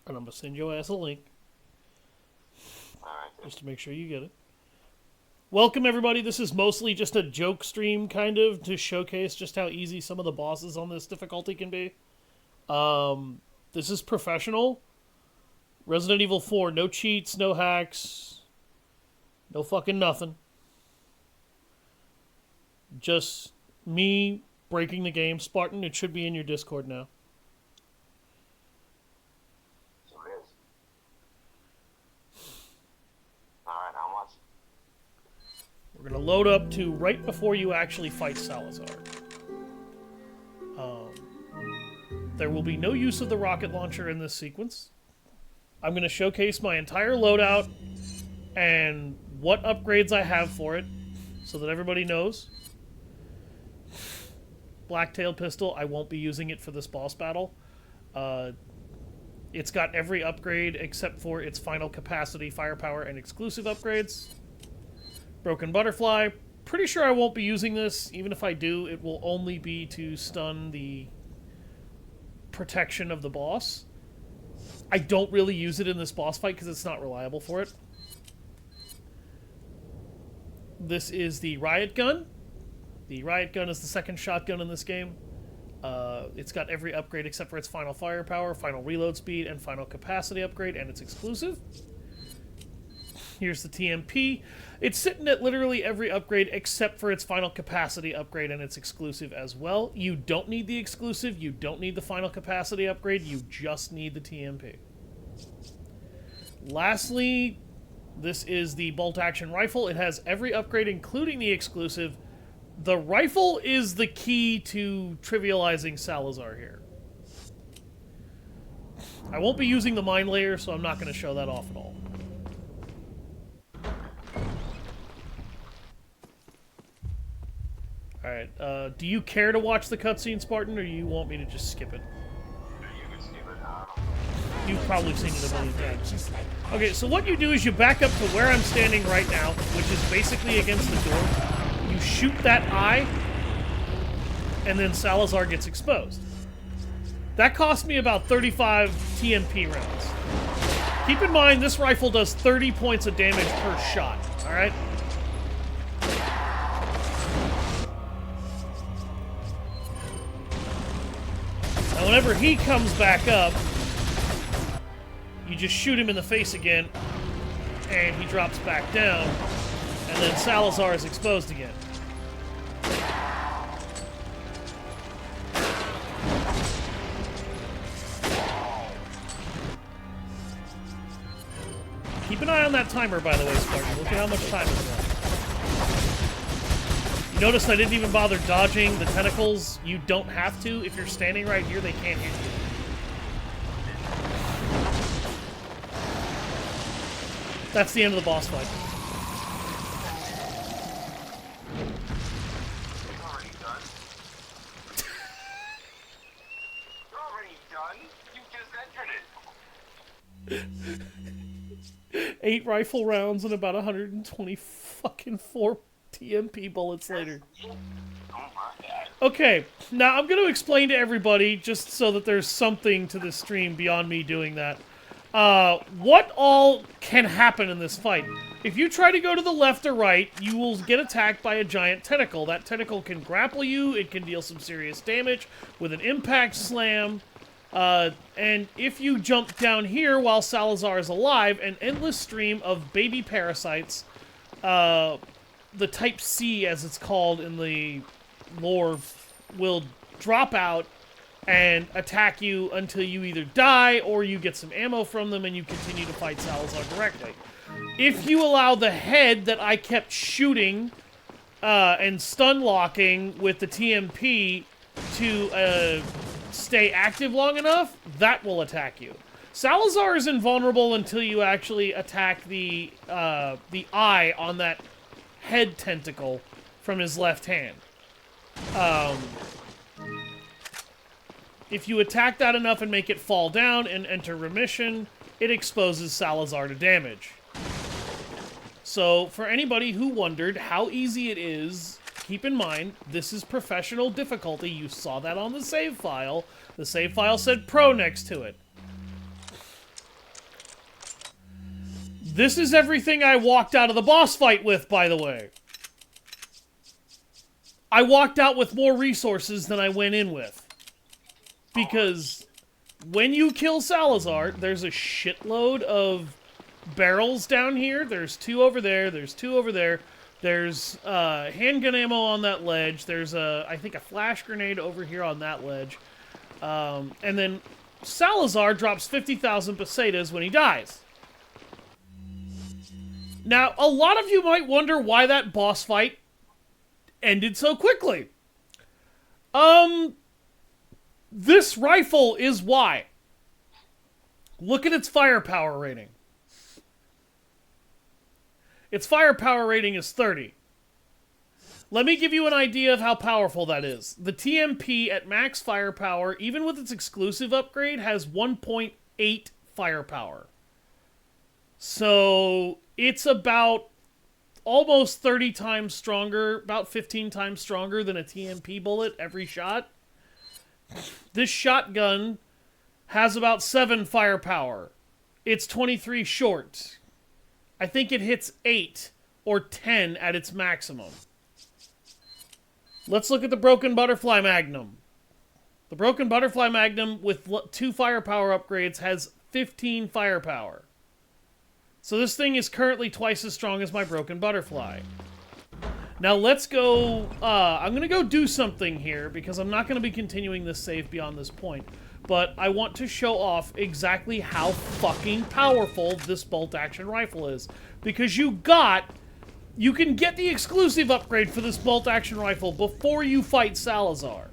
And I'm going to send your ass a link Alright. just to make sure you get it. Welcome, everybody. This is mostly just a joke stream, kind of, to showcase just how easy some of the bosses on this difficulty can be. This is professional. Resident Evil 4, no cheats, no hacks, no fucking nothing. Just me breaking the game. Spartan, it should be in your Discord now. So it is. Alright, how much? We're going to load up to right before you actually fight Salazar. There will be no use of the rocket launcher in this sequence. I'm going to showcase my entire loadout and what upgrades I have for it so that everybody knows. Blacktail pistol, I won't be using it for this boss battle. It's got every upgrade except for its final capacity, firepower, and exclusive upgrades. Broken butterfly, pretty sure I won't be using this. Even if I do, it will only be to stun the protection of the boss. I don't really use it in this boss fight because it's not reliable for it. This is the riot gun. The riot gun is the second shotgun in this game. It's got every upgrade except for its final firepower, final reload speed, and final capacity upgrade, and it's exclusive. Here's the TMP. It's sitting at literally every upgrade except for its final capacity upgrade, and it's exclusive as well. You don't need the exclusive, you don't need the final capacity upgrade, you just need the TMP. Lastly, this is the bolt-action rifle. It has every upgrade, including the exclusive. The rifle is the key to trivializing Salazar here. I won't be using the mine layer, so I'm not going to show that off at all. Alright, do you care to watch the cutscene, Spartan, or you want me to just skip it? You can skip it. You've probably seen it a million times. Okay, so what you do is you back up to where I'm standing right now, which is basically against the door. You shoot that eye, and then Salazar gets exposed. That cost me about 35 TMP rounds. Keep in mind, this rifle does 30 points of damage per shot, alright? Now, whenever he comes back up, you just shoot him in the face again, and he drops back down, and then Salazar is exposed again. Keep an eye on that timer, by the way, Spartan. Look at how much time is left. You notice I didn't even bother dodging the tentacles. You don't have to. If you're standing right here, they can't hit you. That's the end of the boss fight. You're already done. You're already done? You just entered it. 8 rifle rounds and about 120 fucking 4 TMP bullets later. Oh my god. Okay, now I'm going to explain to everybody, just so that there's something to this stream beyond me doing that, what all can happen in this fight. If you try to go to the left or right, you will get attacked by a giant tentacle. That tentacle can grapple you, it can deal some serious damage with an impact slam, and if you jump down here while Salazar is alive, an endless stream of baby parasites, the Type C, as it's called in the lore, will drop out and attack you until you either die or you get some ammo from them and you continue to fight Salazar directly. If you allow the head that I kept shooting and stun locking with the TMP to stay active long enough, that will attack you. Salazar is invulnerable until you actually attack the eye on that head tentacle from his left hand. If you attack that enough and make it fall down and enter remission, it exposes Salazar to damage. So, for anybody who wondered how easy it is, keep in mind, this is professional difficulty. You saw that on the save file. The save file said Pro next to it. This is everything I walked out of the boss fight with, by the way. I walked out with more resources than I went in with. Because when you kill Salazar, there's a shitload of barrels down here. There's 2 over there. There's 2 over there. There's handgun ammo on that ledge. There's, I think, a flash grenade over here on that ledge. And then Salazar drops 50,000 pesetas when he dies. Now, a lot of you might wonder why that boss fight ended so quickly. This rifle is why. Look at its firepower rating. Its firepower rating is 30. Let me give you an idea of how powerful that is. The TMP at max firepower, even with its exclusive upgrade, has 1.8 firepower. So it's about almost 30 times stronger, about 15 times stronger than a TMP bullet every shot. This shotgun has about 7 firepower. It's 23 short. I think it hits 8 or 10 at its maximum. Let's look at the Broken Butterfly Magnum. The Broken Butterfly Magnum with 2 firepower upgrades has 15 firepower. So this thing is currently twice as strong as my Broken Butterfly. Now let's go, I'm going to go do something here because I'm not going to be continuing this save beyond this point. But I want to show off exactly how fucking powerful this bolt-action rifle is. Because you can get the exclusive upgrade for this bolt-action rifle before you fight Salazar.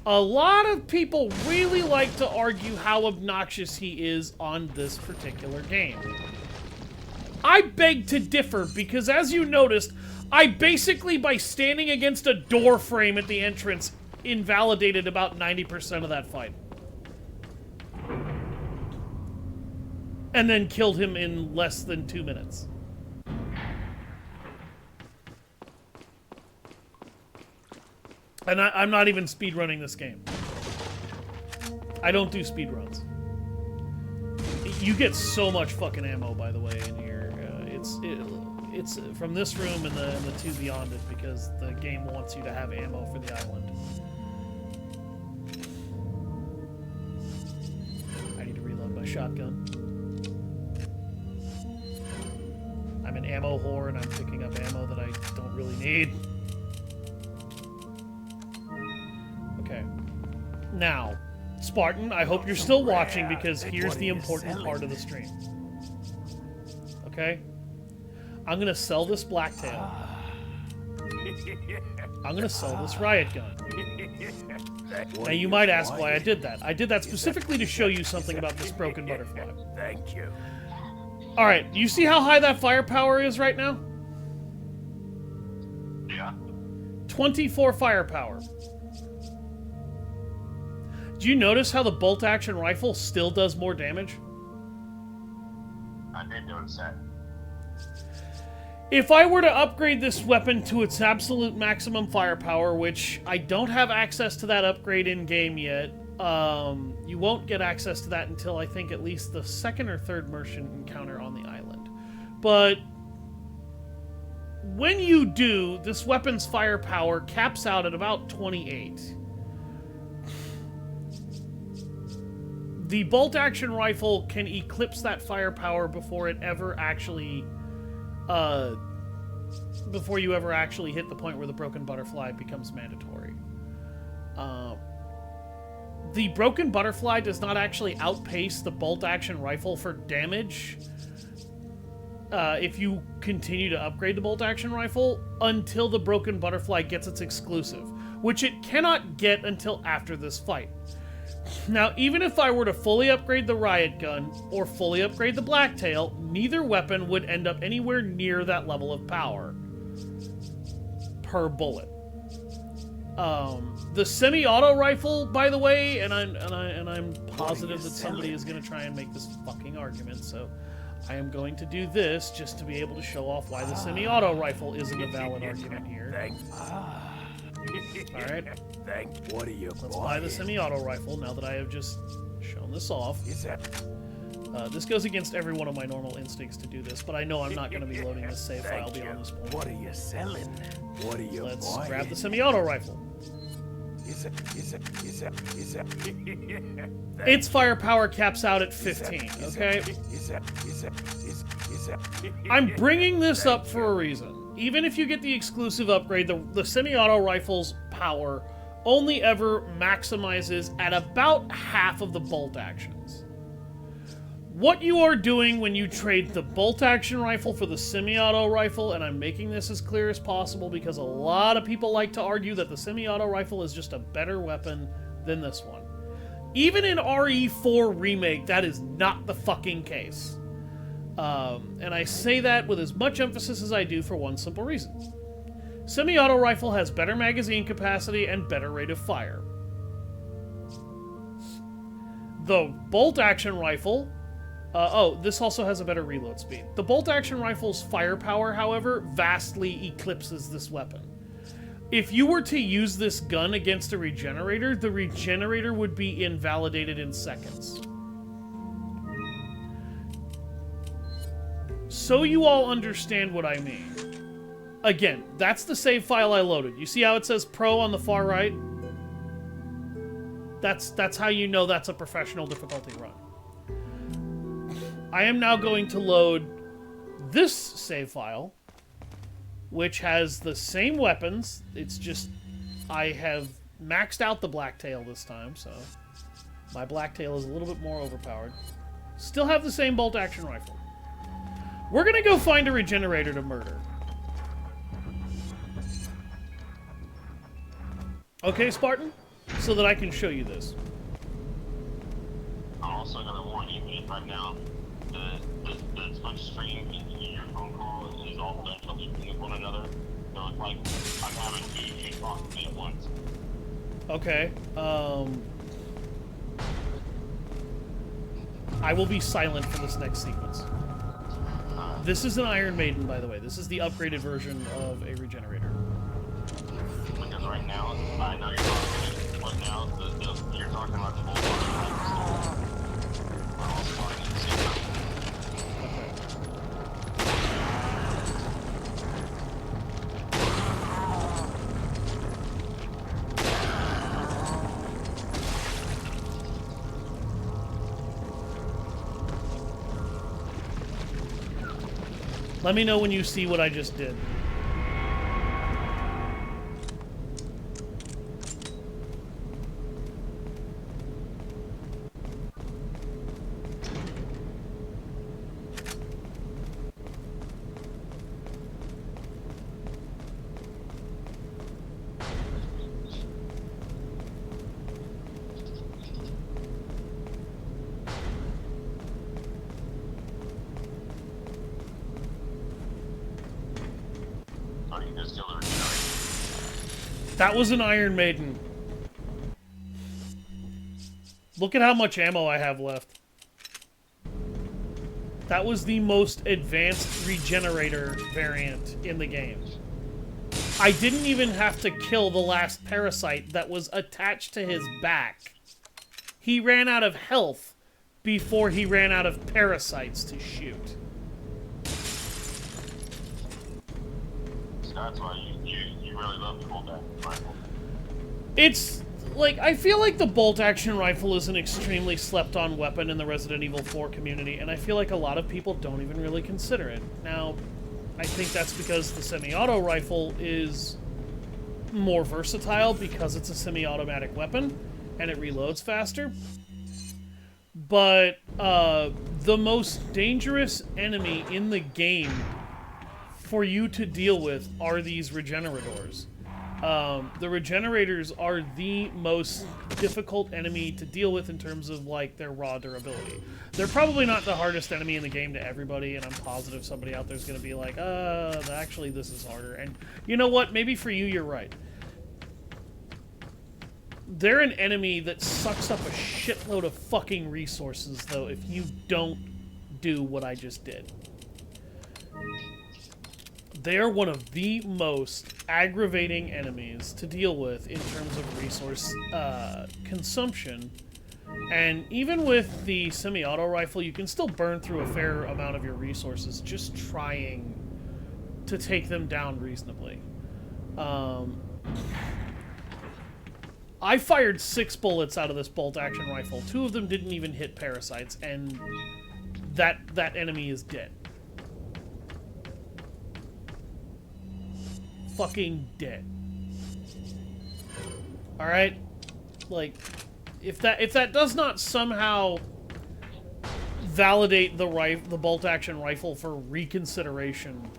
A lot of people really like to argue how obnoxious he is on this particular game. I beg to differ because, as you noticed, I basically, by standing against a door frame at the entrance, invalidated about 90% of that fight. And then killed him in less than 2 minutes. And I'm not even speedrunning this game. I don't do speedruns. You get so much fucking ammo, by the way, in here. It's from this room and the 2 beyond it, because the game wants you to have ammo for the island. I need to reload my shotgun. I'm an ammo whore and I'm picking up ammo that I don't really need. Okay. Now, Spartan, I hope you're still watching because here's the important part of the stream. Okay? I'm gonna sell this Blacktail. I'm gonna sell this riot gun. Now you might ask why I did that. I did that specifically to show you something about this Broken Butterfly. Thank you. Alright, do you see how high that firepower is right now? Yeah. 24 firepower. Do you notice how the bolt-action rifle still does more damage? I did notice that. If I were to upgrade this weapon to its absolute maximum firepower, which I don't have access to that upgrade in-game yet, you won't get access to that until I think at least the 2nd or 3rd merchant encounter on the island. But when you do, this weapon's firepower caps out at about 28. The bolt-action rifle can eclipse that firepower before it ever actually... before you ever actually hit the point where the Broken Butterfly becomes mandatory. The Broken Butterfly does not actually outpace the bolt-action rifle for damage if you continue to upgrade the bolt-action rifle until the Broken Butterfly gets its exclusive, which it cannot get until after this fight. Now, even if I were to fully upgrade the riot gun or fully upgrade the Blacktail, neither weapon would end up anywhere near that level of power per bullet. The semi-auto rifle, by the way, and I'm positive that somebody is going to try and make this fucking argument, so I am going to do this just to be able to show off why the semi-auto rifle isn't a valid argument here. Alright. What are you? Let's buy the semi-auto rifle now that I have just shown this off. This goes against every one of my normal instincts to do this, but I know I'm not going to be loading this save file beyond this point. What are you selling? What are you Let's buying? grab the semi-auto rifle. Its firepower caps out at 15, okay? I'm bringing this up for a reason. Even if you get the exclusive upgrade, the semi-auto rifle's power only ever maximizes at about half of the bolt actions. What you are doing when you trade the bolt-action rifle for the semi-auto rifle, and I'm making this as clear as possible because a lot of people like to argue that the semi-auto rifle is just a better weapon than this one. Even in RE4 Remake, that is not the fucking case. And I say that with as much emphasis as I do for one simple reason. Semi-auto rifle has better magazine capacity and better rate of fire. The bolt-action rifle... this also has a better reload speed. The bolt-action rifle's firepower, however, vastly eclipses this weapon. If you were to use this gun against a regenerator, the regenerator would be invalidated in seconds. So you all understand what I mean. Again, that's the save file I loaded. You see how it says Pro on the far right? That's how you know that's a professional difficulty run. I am now going to load this save file, which has the same weapons. It's just I have maxed out the blacktail this time, so my blacktail is a little bit more overpowered. Still have the same bolt-action rifle. We're gonna go find a regenerator to murder. Okay, Spartan? So that I can show you this. I'm also gonna warn you right now. The Twitch stream and your phone call is all potentially with one another. So it's like I'm having two talk to me at once. Okay. I will be silent for this next sequence. This is an Iron Maiden, by the way. This is the upgraded version of a regenerator. Because right now, I know you're talking, but now you're talking about the whole we're all starting at the same time. Let me know when you see what I just did. That was an Iron Maiden. Look at how much ammo I have left. That was the most advanced regenerator variant in the game. I didn't even have to kill the last parasite that was attached to his back. He ran out of health before he ran out of parasites to shoot. So that's why you really love the bolt-action rifle. It's like, I feel like the bolt-action rifle is an extremely slept-on weapon in the Resident Evil 4 community, and I feel like a lot of people don't even really consider it. Now, I think that's because the semi-auto rifle is more versatile because it's a semi-automatic weapon, and it reloads faster. But, the most dangerous enemy in the game for you to deal with are these regenerators. The regenerators are the most difficult enemy to deal with in terms of, like, their raw durability. They're probably not the hardest enemy in the game to everybody, and I'm positive somebody out there is going to be like, actually, this is harder. And you know what? Maybe for you, you're right. They're an enemy that sucks up a shitload of fucking resources, though, if you don't do what I just did. They are one of the most aggravating enemies to deal with in terms of resource consumption And even with the semi-auto rifle, you can still burn through a fair amount of your resources just trying to take them down reasonably. I fired 6 bullets out of this bolt-action rifle. 2 of them didn't even hit parasites, and that enemy is dead. Fucking dead. Alright? Like, if that does not somehow validate the bolt-action rifle for reconsideration,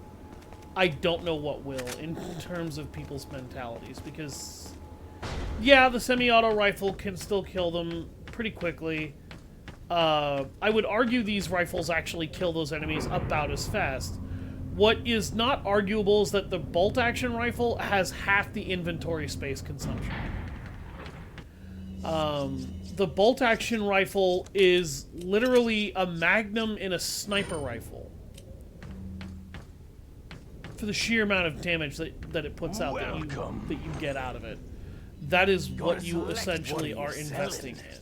I don't know what will in terms of people's mentalities, because yeah, the semi-auto rifle can still kill them pretty quickly. I would argue these rifles actually kill those enemies about as fast. What is not arguable is that the bolt-action rifle has half the inventory space consumption. The bolt-action rifle is literally a magnum in a sniper rifle. For the sheer amount of damage that it puts out, that you get out of it. That is what you essentially are investing in.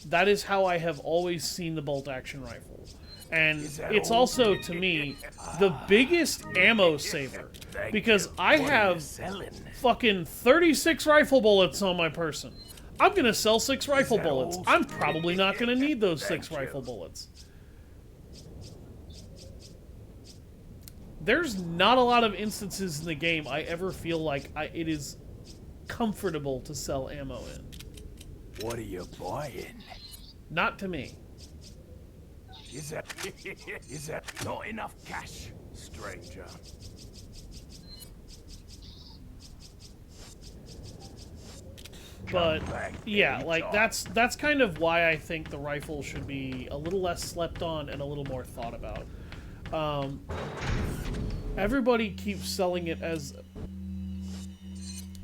That is how I have always seen the bolt-action rifle. And it's also, to me, the biggest ammo saver. Because I have fucking 36 rifle bullets on my person. I'm gonna sell 6 rifle bullets. I'm probably not gonna need those 6 rifle bullets. There's not a lot of instances in the game I ever feel like it is comfortable to sell ammo in. What are you buying? Not to me. Is that not enough cash, stranger? But yeah, like that's kind of why I think the rifle should be a little less slept on and a little more thought about. Everybody keeps selling it as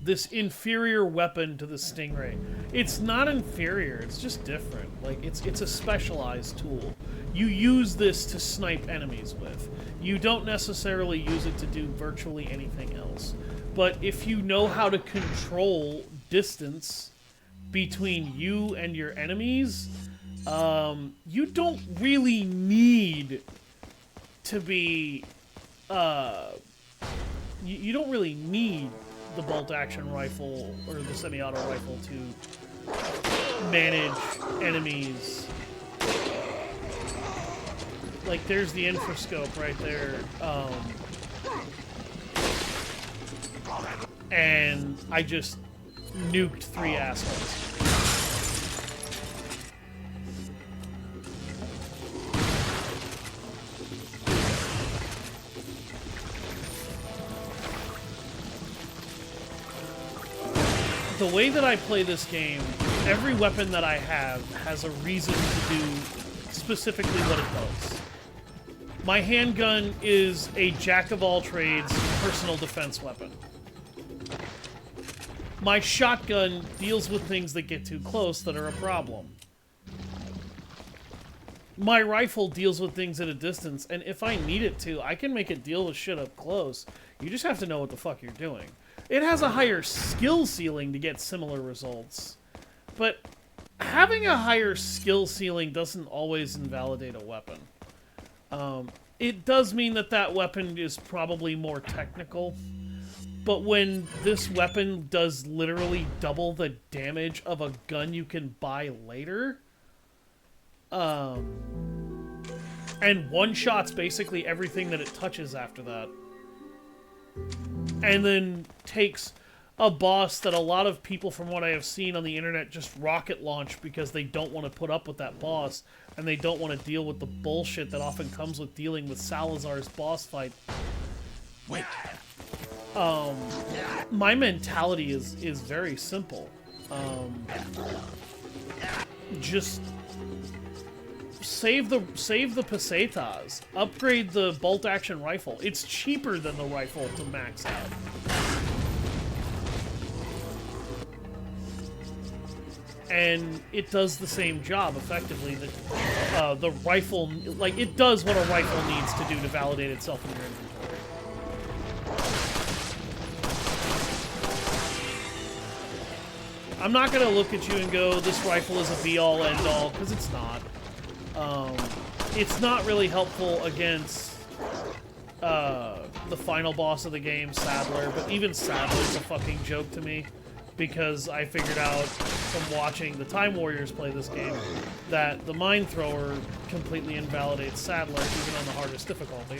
this inferior weapon to the Stingray. It's not inferior, it's just different. Like, it's a specialized tool. You use this to snipe enemies with. You don't necessarily use it to do virtually anything else. But if you know how to control distance between you and your enemies, you don't really need to be... you don't really need the bolt-action rifle or the semi-auto rifle to manage enemies. Like, there's the infrascope right there. And I just nuked 3 assholes. The way that I play this game, every weapon that I have has a reason to do specifically what it does. My handgun is a jack-of-all-trades personal defense weapon. My shotgun deals with things that get too close that are a problem. My rifle deals with things at a distance, and if I need it to, I can make it deal with shit up close. You just have to know what the fuck you're doing. It has a higher skill ceiling to get similar results, but having a higher skill ceiling doesn't always invalidate a weapon. It does mean that that weapon is probably more technical, but when this weapon does literally double the damage of a gun you can buy later, and one-shots basically everything that it touches after that, and then takes a boss that a lot of people, from what I have seen on the internet, just rocket launch because they don't want to put up with that boss, and they don't want to deal with the bullshit that often comes with dealing with Salazar's boss fight. Wait. My mentality is very simple. Just save the pesetas. Upgrade the bolt-action rifle. It's cheaper than the rifle to max out. And it does the same job, effectively. The rifle... Like, it does what a rifle needs to do to validate itself in your inventory. I'm not going to look at you and go, this rifle is a be-all, end-all, because it's not. It's not really helpful against the final boss of the game, Sadler, but even Sadler's a fucking joke to me, because I figured out from watching the Time Warriors play this game that the Mine Thrower completely invalidates Sadler, even on the hardest difficulty.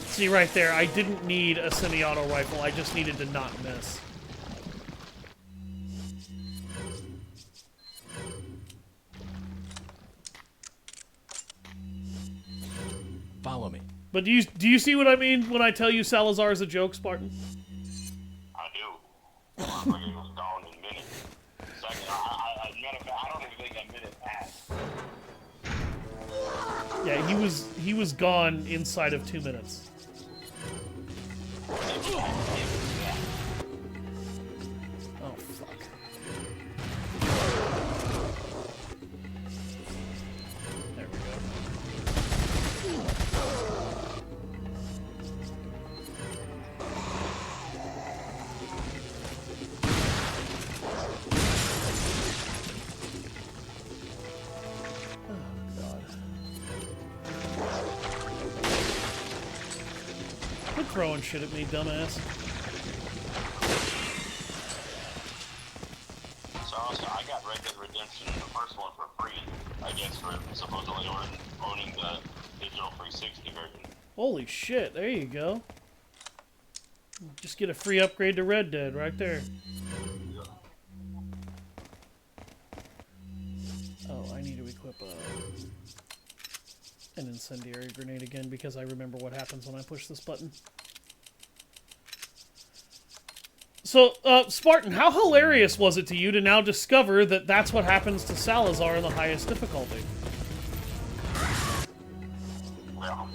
See right there, I didn't need a semi-auto rifle, I just needed to not miss. Follow me. But do you see what I mean when I tell you Salazar is a joke, Spartan? I do. I'm bringing this down in a minute. Second, I don't even think that minute passed. Yeah, he was gone inside of 2 minutes. Oh, fuck. There we go. Oh, God. Quit throwing shit at me, dumbass. So I got Red Dead Redemption, the first one, for free, I guess, for supposedly owning the digital 360 version. Holy shit, there you go. Just get a free upgrade to Red Dead right there. Oh, I need to equip an incendiary grenade again because I remember what happens when I push this button. So, Spartan, how hilarious was it to you to now discover that that's what happens to Salazar in the highest difficulty? Well,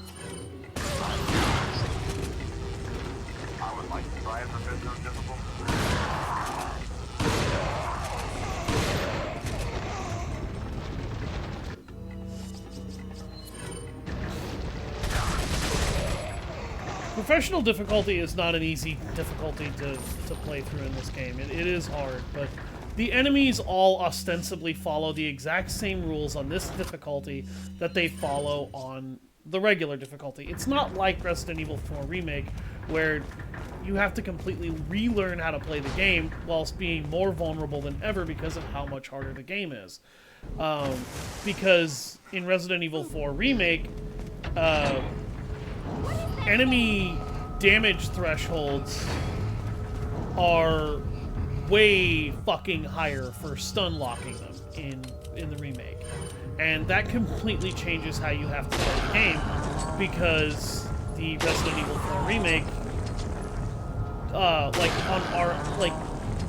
I would like to try it for business difficult. Professional difficulty is not an easy difficulty to play through in this game. It is hard, but the enemies all ostensibly follow the exact same rules on this difficulty that they follow on the regular difficulty. It's not like Resident Evil 4 Remake, where you have to completely relearn how to play the game whilst being more vulnerable than ever because of how much harder the game is. Because in Resident Evil 4 Remake, enemy damage thresholds are way fucking higher for stun locking them in the remake. And that completely changes how you have to play the game, because the Resident Evil 4 remake,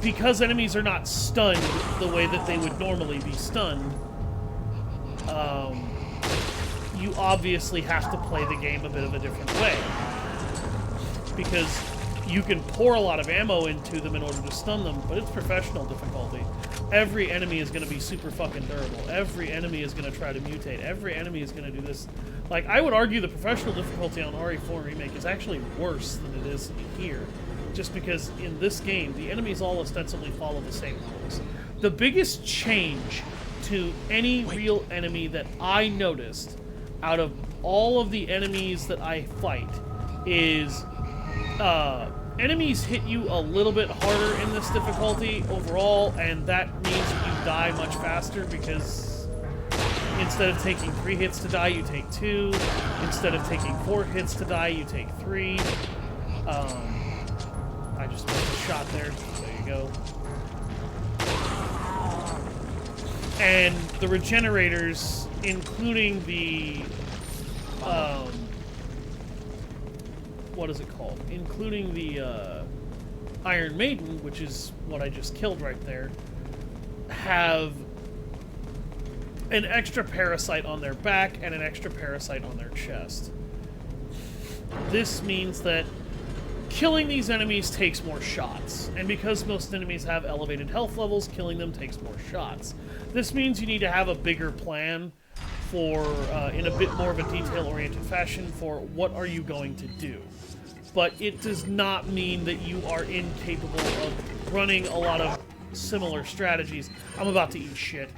because enemies are not stunned the way that they would normally be stunned, you obviously have to play the game a bit of a different way. Because you can pour a lot of ammo into them in order to stun them, but it's professional difficulty. Every enemy is going to be super fucking durable. Every enemy is going to try to mutate. Every enemy is going to do this. Like, I would argue the professional difficulty on RE4 Remake is actually worse than it is here. Just because in this game, the enemies all ostensibly follow the same rules. The biggest change to any real enemy that I noticed out of all of the enemies that I fight is enemies hit you a little bit harder in this difficulty overall, and that means that you die much faster, because instead of taking 3 hits to die, you take 2. Instead of taking 4 hits to die, you take 3. I just missed a shot there. There you go. And the regenerators, including the what is it called? Including the Iron Maiden, which is what I just killed right there, have an extra parasite on their back and an extra parasite on their chest. This means that killing these enemies takes more shots, and because most enemies have elevated health levels, killing them takes more shots. This means you need to have a bigger plan for in a bit more of a detail-oriented fashion for what are you going to do. But it does not mean that you are incapable of running a lot of similar strategies. I'm about to eat shit.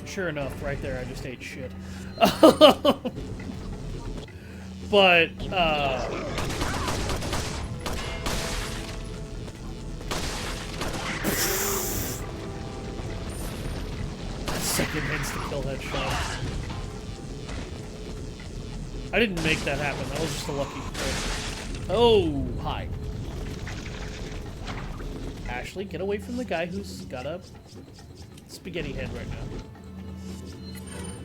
Sure enough, right there, I just ate shit. But, second insta-kill headshot. I didn't make that happen. That was just a lucky hit. Oh, hi. Ashley, get away from the guy who's got a spaghetti head right now.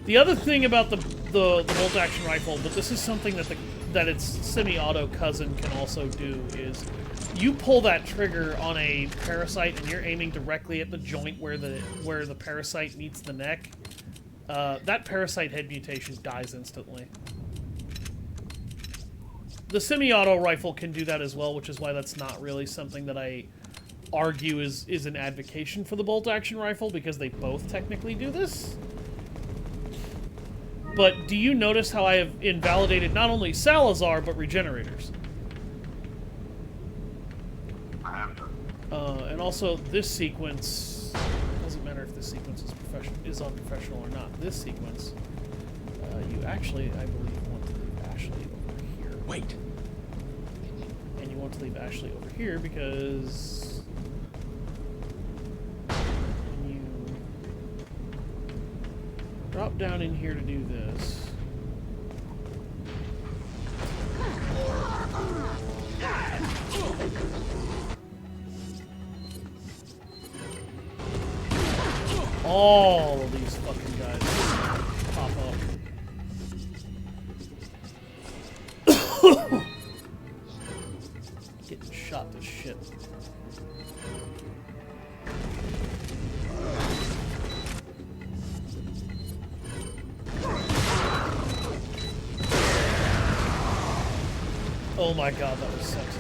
The other thing about the bolt-action rifle, but this is something that its semi-auto cousin can also do, is you pull that trigger on a parasite and you're aiming directly at the joint where the parasite meets the neck. That parasite head mutation dies instantly. The semi-auto rifle can do that as well, which is why that's not really something that I argue is an advocation for the bolt-action rifle, because they both technically do this. But do you notice how I have invalidated not only Salazar, but regenerators? I have to. And also, this sequence... doesn't matter if this sequence is unprofessional or not. This sequence, you actually, I believe, want to leave Ashley over here. Wait. And you want to leave Ashley over here because... when you drop down in here to do this... all of these fucking guys pop up. Getting shot to shit. Oh my god, that was sexy.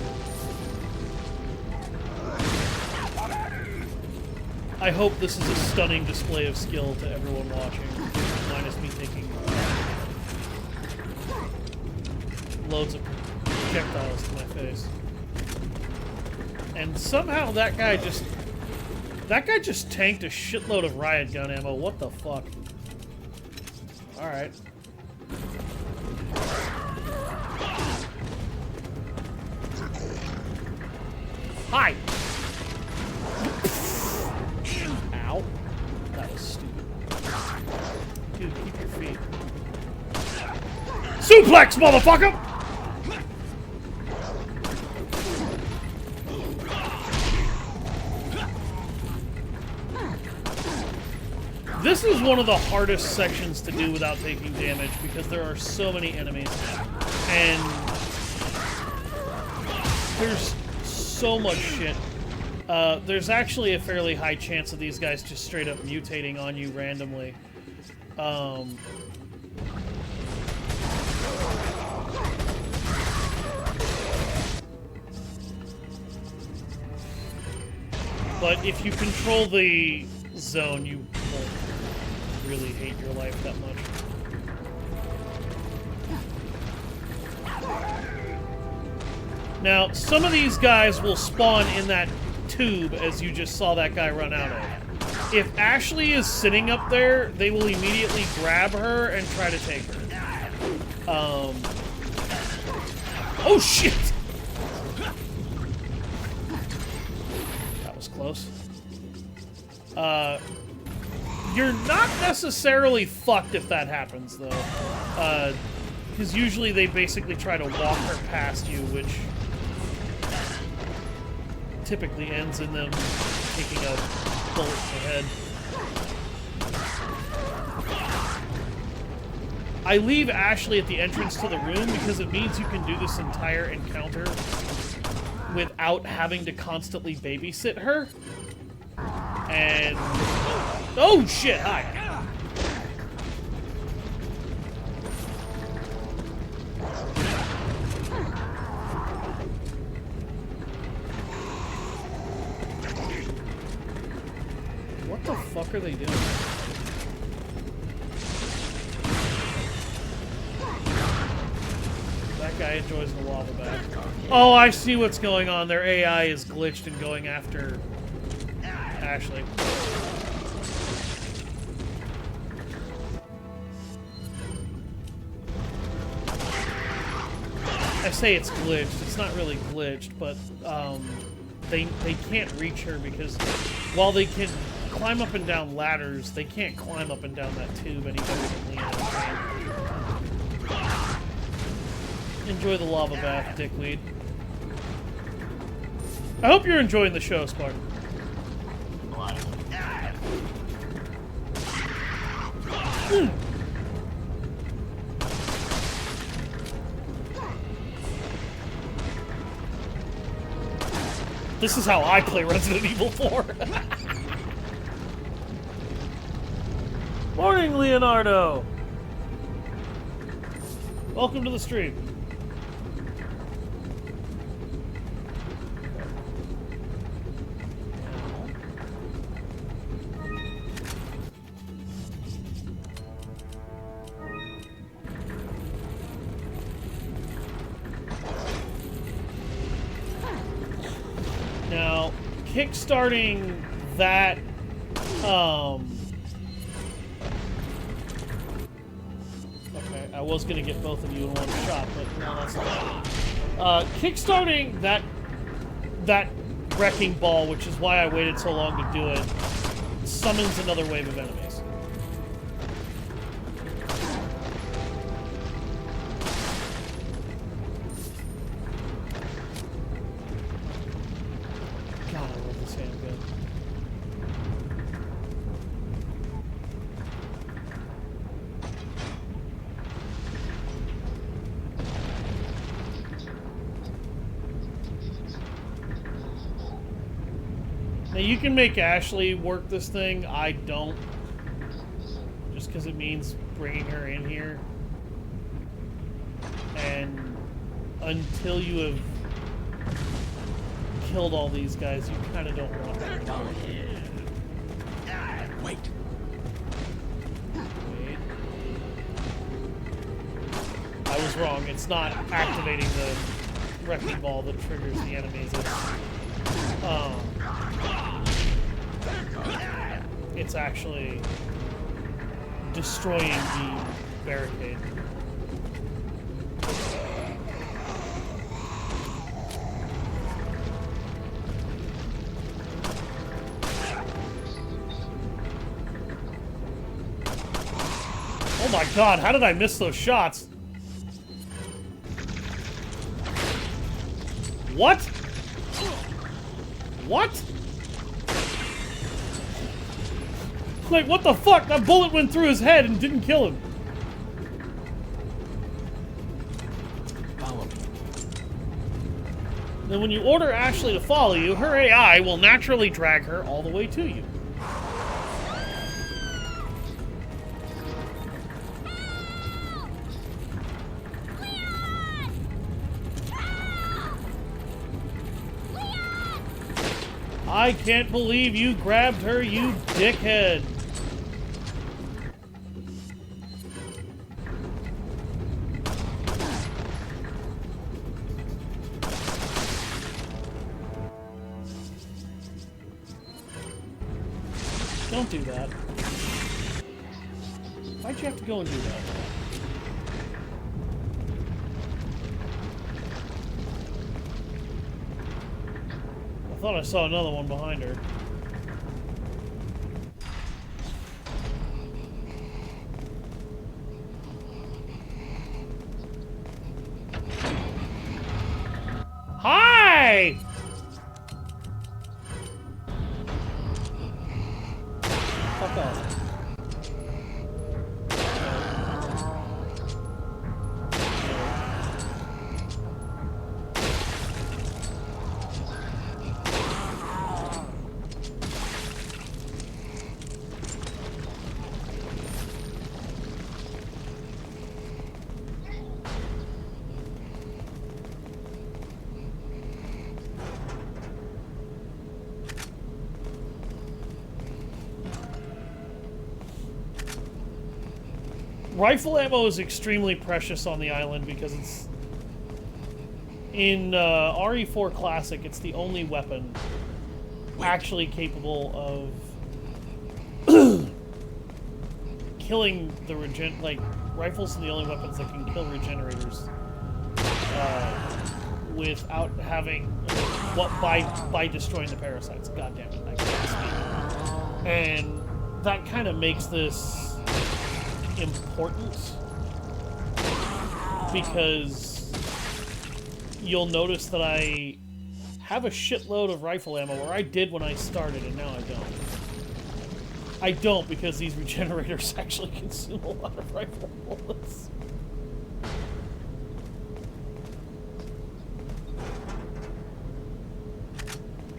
I hope this is a stunning display of skill to everyone watching, minus me taking loads of projectiles to my face. And somehow that guy just tanked a shitload of riot gun ammo. What the fuck? Alright. Hi! Ow. That was stupid. Dude, keep your feet. Suplex, motherfucker! This is one of the hardest sections to do without taking damage because there are so many enemies. And there's so much shit. There's actually a fairly high chance of these guys just straight up mutating on you randomly. But if you control the zone, you won't really hate your life that much. Now, some of these guys will spawn in that tube, as you just saw that guy run out of. If Ashley is sitting up there, they will immediately grab her and try to take her. Oh shit! That was close. You're not necessarily fucked if that happens, though. Because usually they basically try to walk her past you, which typically ends in them taking a bullet to the head. I leave Ashley at the entrance to the room because it means you can do this entire encounter without having to constantly babysit her. And... oh shit, hi! What the fuck are they doing? That guy enjoys the lava bath. Oh, I see what's going on. Their AI is glitched and going after Ashley. I say it's glitched. It's not really glitched, but they can't reach her because while they can climb up and down ladders, they can't climb up and down that tube any better than Leon can. Enjoy the lava bath, dickweed. I hope you're enjoying the show, Spartan. This is how I play Resident Evil 4. Morning, Leonardo! Welcome to the stream. Now, kickstarting that, okay, I was gonna get both of you in one shot, but no, that's not. Kickstarting that wrecking ball, which is why I waited so long to do it, summons another wave of enemies. God, I love this handgun. Now you can make Ashley work this thing. I don't. Just because it means bringing her in here. And until you have killed all these guys, you kind of don't want that. Wait. Wait. I was wrong. It's not activating the wrecking ball that triggers the enemies. It's actually destroying the barricade. Oh my god, how did I miss those shots? What? What? Like, what the fuck? That bullet went through his head and didn't kill him. Follow me. Then when you order Ashley to follow you, her AI will naturally drag her all the way to you. I can't believe you grabbed her, you dickhead. Don't do that. Why'd you have to go and do that? I thought I saw another one behind her. Hi! Fuck off. Rifle ammo is extremely precious on the island because it's... In RE4 Classic, it's the only weapon actually capable of killing the rifles are the only weapons that can kill regenerators without having by destroying the parasites. God damn it, I can't speak. And that kind of makes this important because you'll notice that I have a shitload of rifle ammo, or I did when I started, and now I don't. I don't because these regenerators actually consume a lot of rifle bullets.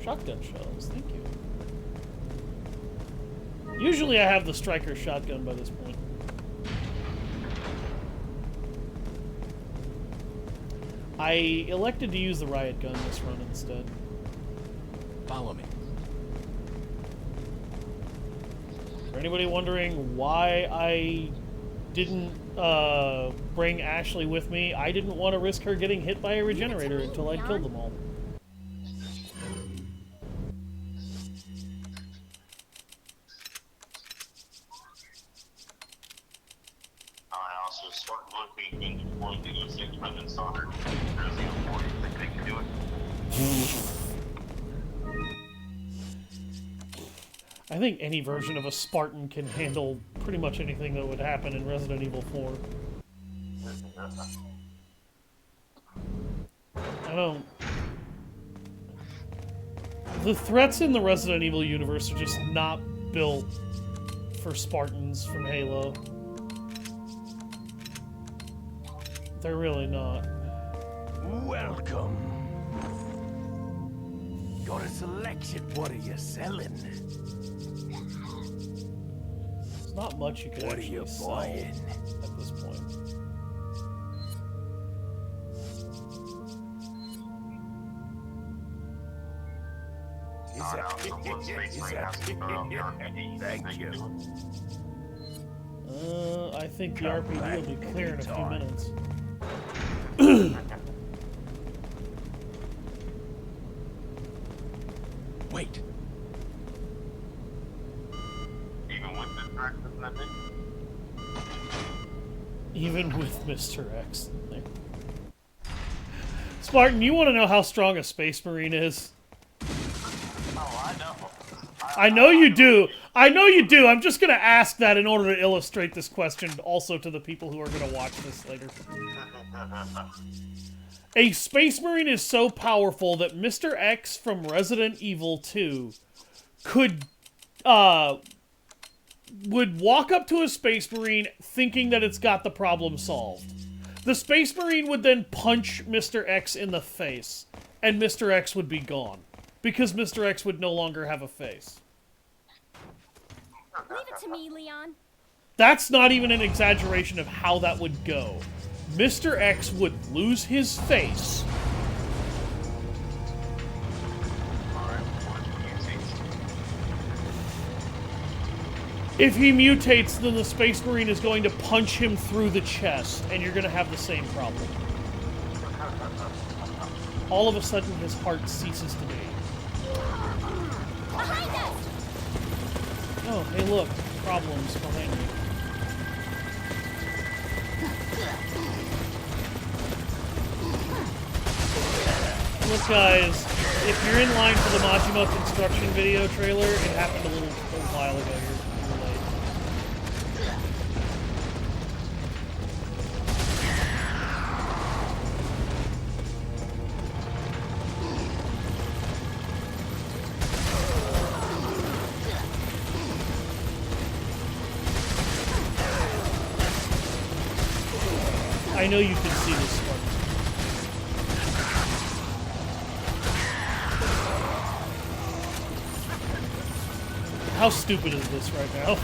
Shotgun shells, thank you. Usually I have the striker shotgun by this point. I elected to use the riot gun this run instead. Follow me. For anybody wondering why I didn't bring Ashley with me, I didn't want to risk her getting hit by a regenerator until I'd killed them all. I also start looking into before the 06 President Soccer. There's the important think they can do it. I think any version of a Spartan can handle pretty much anything that would happen in Resident Evil 4. I don't... The threats in the Resident Evil universe are just not built for Spartans from Halo. They're really not. Welcome. Got a selection. What are you selling? There's not much you can What are actually you sell buying? at this point. Thank you. I think the RPG will be clear in a few minutes. Wait. Even with this practice method, Even with Mr. X. Spartan, you want to know how strong a Space Marine is? oh, I know. I know you do. I know you do. I'm just going to ask that in order to illustrate this question also to the people who are going to watch this later. A Space Marine is so powerful that Mr. X from Resident Evil 2 could, would walk up to a Space Marine thinking that it's got the problem solved. The Space Marine would then punch Mr. X in the face, and Mr. X would be gone. Because Mr. X would no longer have a face. Leave it to me, Leon. That's not even an exaggeration of how that would go. Mr. X would lose his face. If he mutates, then the Space Marine is going to punch him through the chest, and you're going to have the same problem. All of a sudden, his heart ceases to beat. Behind us! Oh, hey look, problems behind me. Look guys, if you're in line for the Majima construction video trailer, it happened a little while ago. You're late. I know you can see this one. How stupid is this right now?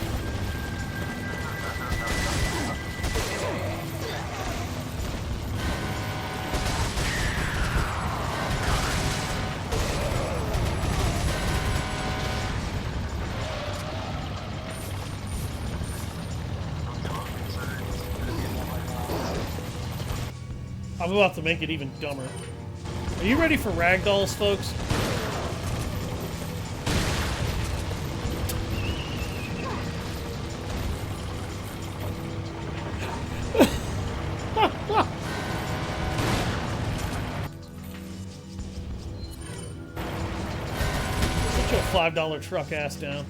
I'm about to make it even dumber. Are you ready for ragdolls, folks? Put your $5 truck ass down.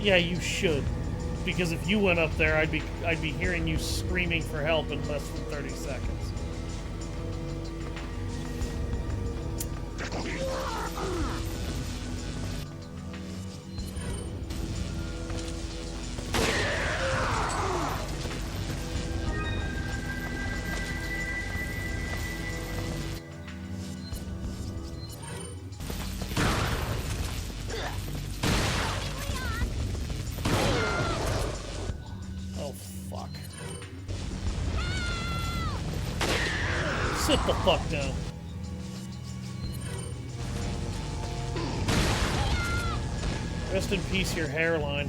Yeah, you should. Because if you went up there, I'd be hearing you screaming for help in less than 30 seconds. Sit the fuck down. Rest in peace, your hairline.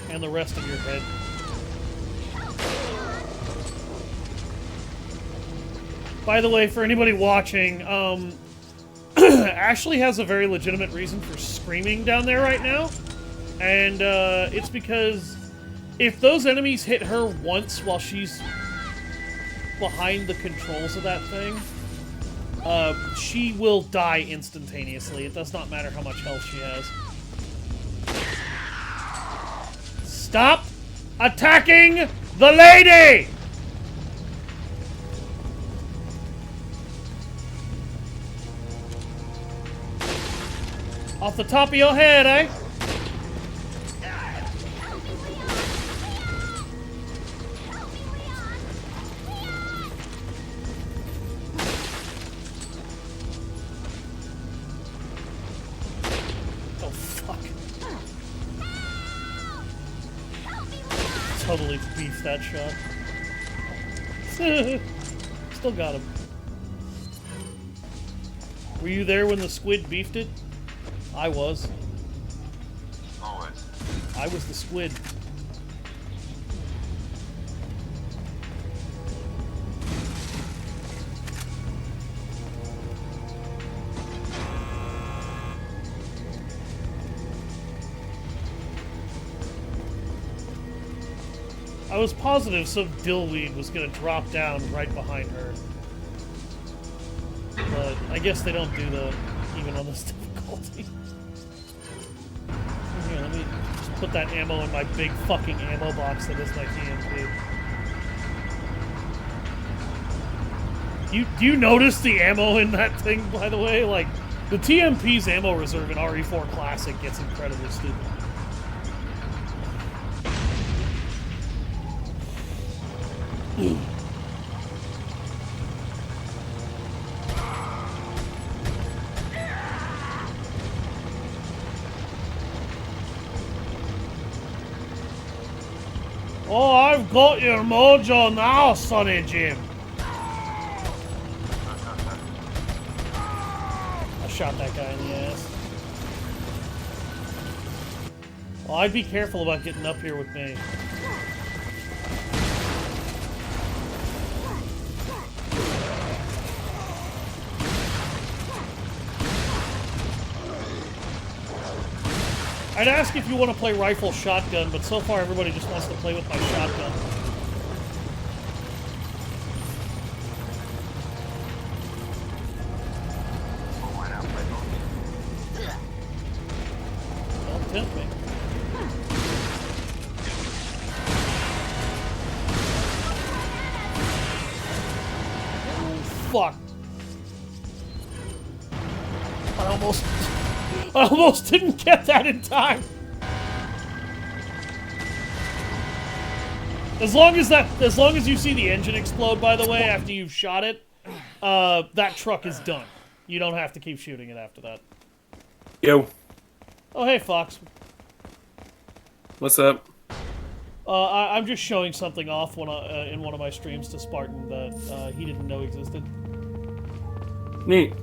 And the rest of your head. By the way, for anybody watching, Ashley has a very legitimate reason for screaming down there right now. And, it's because if those enemies hit her once while she's behind the controls of that thing, she will die instantaneously. It does not matter how much health she has. Stop attacking the lady! Off the top of your head, eh? Totally beefed that shot. Still got him. Were you there when the squid beefed it? I was. Always. I was the squid. I was positive some dillweed was gonna drop down right behind her. But I guess they don't do that even on this difficulty. Here, let me just put that ammo in my big fucking ammo box that is my TMP. Do you notice the ammo in that thing, by the way? Like, the TMP's ammo reserve in RE4 Classic gets incredibly stupid. Oh, I've got your mojo now, Sonny Jim. I shot that guy in the ass. Well, I'd be careful about getting up here with me. I'd ask if you want to play rifle shotgun, but so far everybody just wants to play with my shotgun. Don't tempt me. Oh, fuck. I almost didn't get that in time. As long as you see the engine explode, by the way, after you've shot it, that truck is done. You don't have to keep shooting it after that. Yo. Oh, hey, Fox. What's up? I'm just showing something off in one of my streams to Spartan that he didn't know existed. Neat.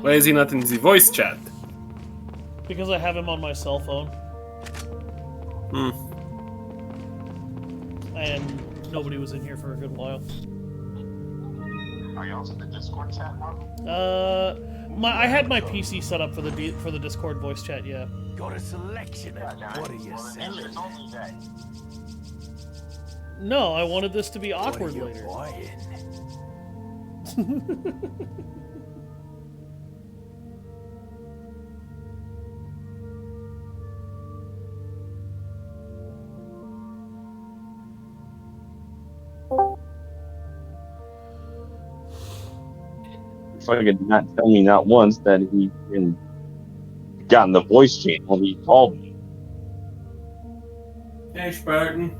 Why is he not in the voice chat? Because I have him on my cell phone. And nobody was in here for a good while. Are you also in the Discord chat now? I had my PC set up for the Discord voice chat, yeah. Got a selection of what are you selling? It's only that. No, I wanted this to be awkward What are you later. buying? Fucking not tell me not once that he got in the voice channel. He called me. Hey, Spartan.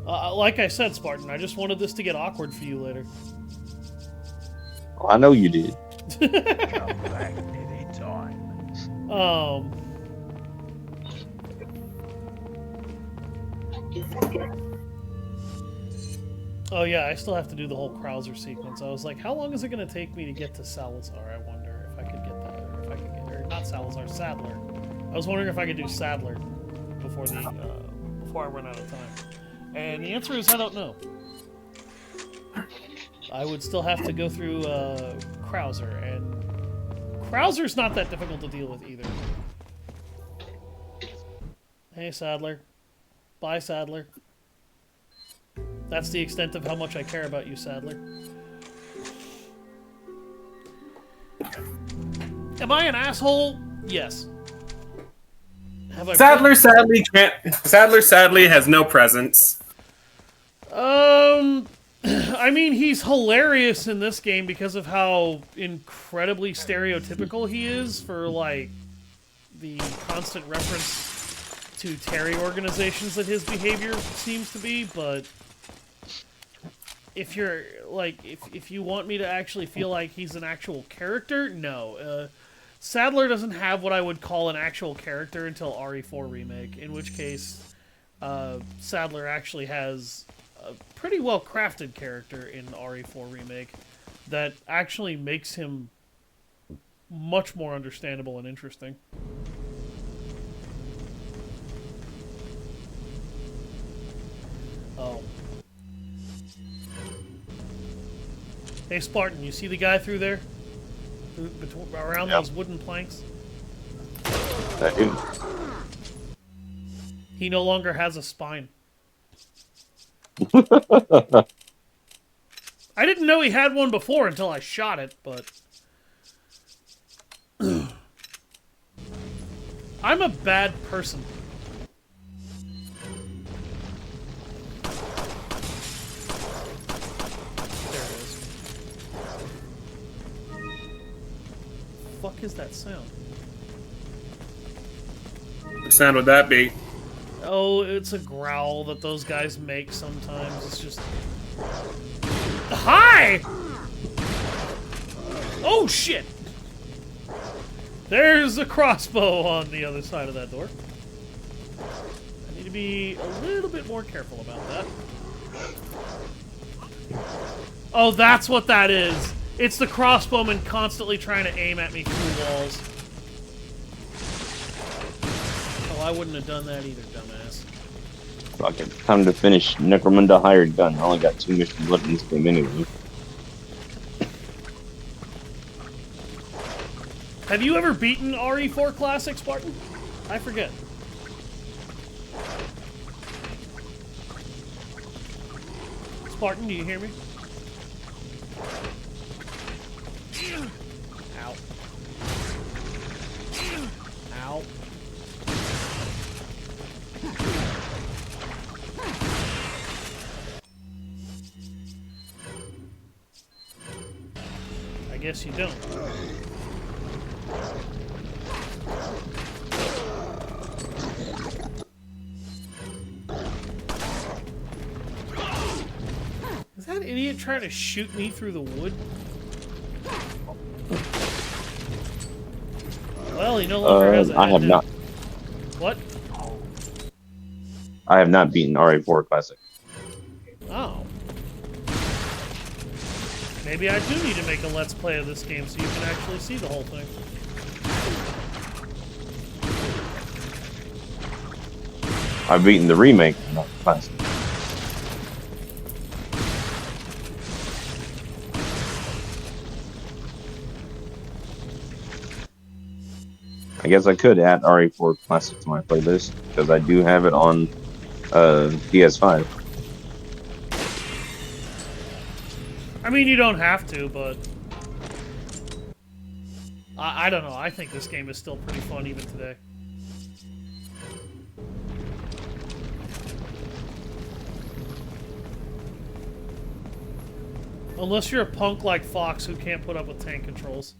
Like I said, Spartan, I just wanted this to get awkward for you later. Oh, I know you did. Come back anytime. Oh yeah, I still have to do the whole Krauser sequence. I was like, how long is it going to take me to get to Salazar? I wonder if I could get that, or if I could get, or not Salazar, Sadler. I was wondering if I could do Sadler before I run out of time. And the answer is I don't know. I would still have to go through Krauser, and Krauser's not that difficult to deal with either. Hey, Sadler. Bye, Sadler. That's the extent of how much I care about you, Sadler. Am I an asshole? Yes. Have I Sadler sadly can't. Sadler sadly has no presence. I mean, he's hilarious in this game because of how incredibly stereotypical he is for, like, the constant reference to Terry organizations that his behavior seems to be, but if you're, like, if you want me to actually feel like he's an actual character, no. Sadler doesn't have what I would call an actual character until RE4 Remake, in which case, Sadler actually has a pretty well-crafted character in RE4 Remake that actually makes him much more understandable and interesting. Oh. Hey, Spartan, you see the guy through there? Around those wooden planks? I do. He no longer has a spine. I didn't know he had one before until I shot it, but... I'm a bad person. There it is. Fuck is that sound? What sound would that be? Oh, it's a growl that those guys make sometimes. It's just... Hi! Oh, shit! There's a crossbow on the other side of that door. I need to be a little bit more careful about that. Oh, that's what that is. It's the crossbowman constantly trying to aim at me through walls. Oh, I wouldn't have done that either, dumbass. Fuck it. Time to finish Necromunda Hired Gun. I only got 2 missions left in this game anyway. Have you ever beaten RE4 Classic, Spartan? I forget. Spartan, do you hear me? Ow. Ow. I guess you don't. Is that idiot trying to shoot me through the wood? Well, he no longer has a I head have now. not. What? I have not beaten RE4 Classic. Oh. Maybe I do need to make a Let's Play of this game so you can actually see the whole thing. I've beaten the remake, not the Classic. I guess I could add RE4 Classic to my playlist because I do have it on PS5. I mean, you don't have to, but... I don't know. I think this game is still pretty fun even today. Unless you're a punk like Fox who can't put up with tank controls.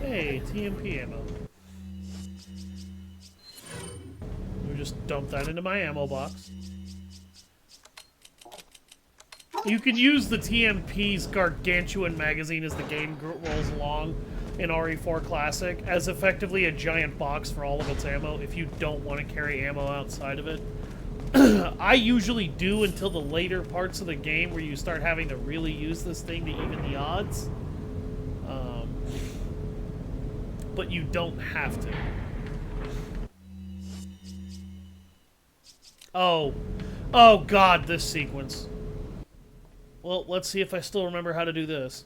Hey, TMP ammo. Let me just dump that into my ammo box. You can use the TMP's gargantuan magazine as the game rolls along in RE4 Classic as effectively a giant box for all of its ammo if you don't want to carry ammo outside of it. I usually do until the later parts of the game where you start having to really use this thing to even the odds. But you don't have to. Oh. Oh god, this sequence. Well, let's see if I still remember how to do this.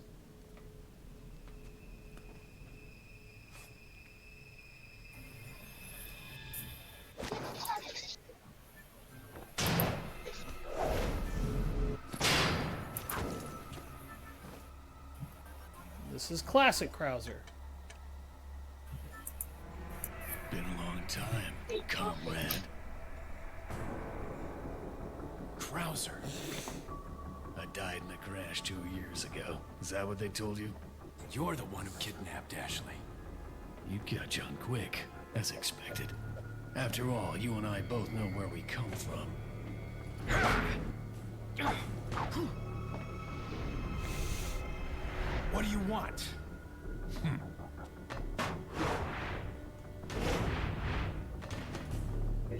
This is classic Krauser. Been a long time, comrade. Krauser. I died in a crash 2 years ago. Is that what they told you? You're the one who kidnapped Ashley. You got John quick, as expected. After all, you and I both know where we come from. What do you want?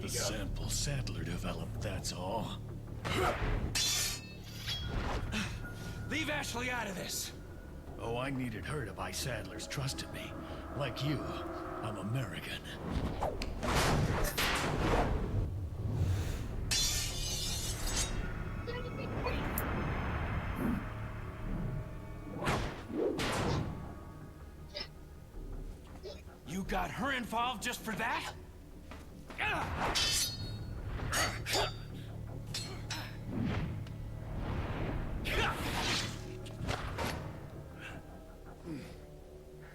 The sample Sadler developed, that's all. Leave Ashley out of this. Oh, I needed her to buy Sadler's trust in me. Like you, I'm American. You got her involved just for that?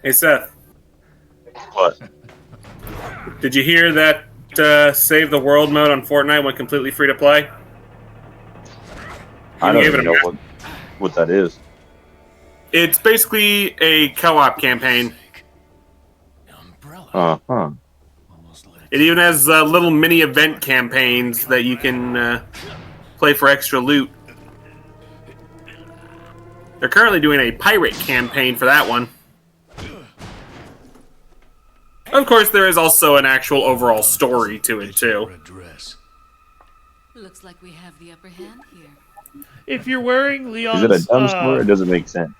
Hey Seth, What? did you hear that Save the World mode on Fortnite went completely free to play? I don't gave it even a know what that is. It's basically a co-op campaign. Umbrella. Uh-huh. Almost let It even has little mini event campaigns that you can play for extra loot. They're currently doing a pirate campaign for that one. Of course, there is also an actual overall story to it, too. address. Looks like we have the upper hand here. If you're wearing Is Leon's, it a dumb story? It doesn't make sense.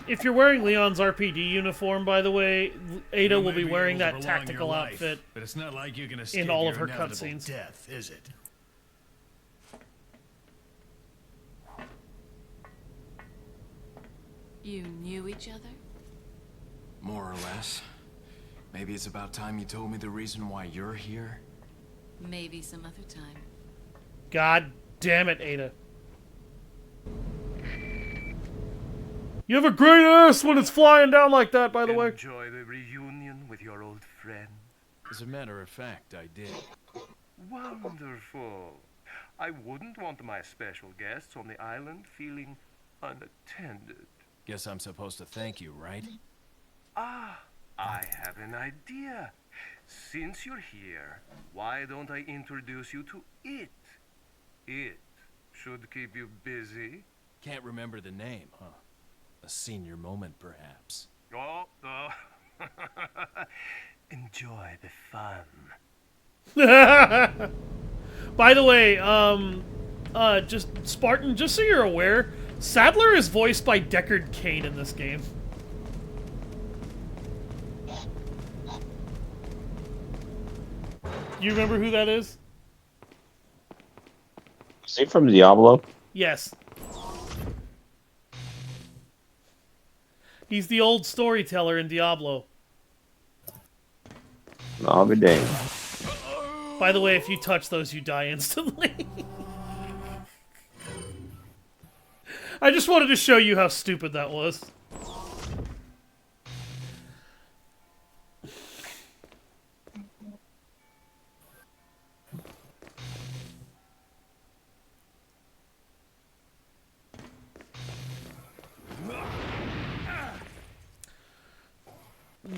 if you're wearing Leon's RPD uniform, by the way, Ada You will may be able wearing to that prolong your tactical life, outfit. but it's not like you can escape all of your her inevitable cutscenes. death, is it? You knew each other? More or less. Maybe it's about time you told me the reason why you're here. Maybe some other time. God damn it, Ada. You have a great ass when it's flying down like that, by the way. Enjoy the reunion with your old friend. As a matter of fact, I did. Wonderful. I wouldn't want my special guests on the island feeling unattended. Guess I'm supposed to thank you, right? Ah, I have an idea. Since you're here, why don't I introduce you to it? It should keep you busy. Can't remember the name, huh? A senior moment, perhaps. Oh. Enjoy the fun. By the way, just Spartan, just so you're aware, Sadler is voiced by Deckard Cain in this game. You remember who that is? Is he from Diablo? Yes. He's the old storyteller in Diablo. I'll be damned. By the way, if you touch those, you die instantly. I just wanted to show you how stupid that was.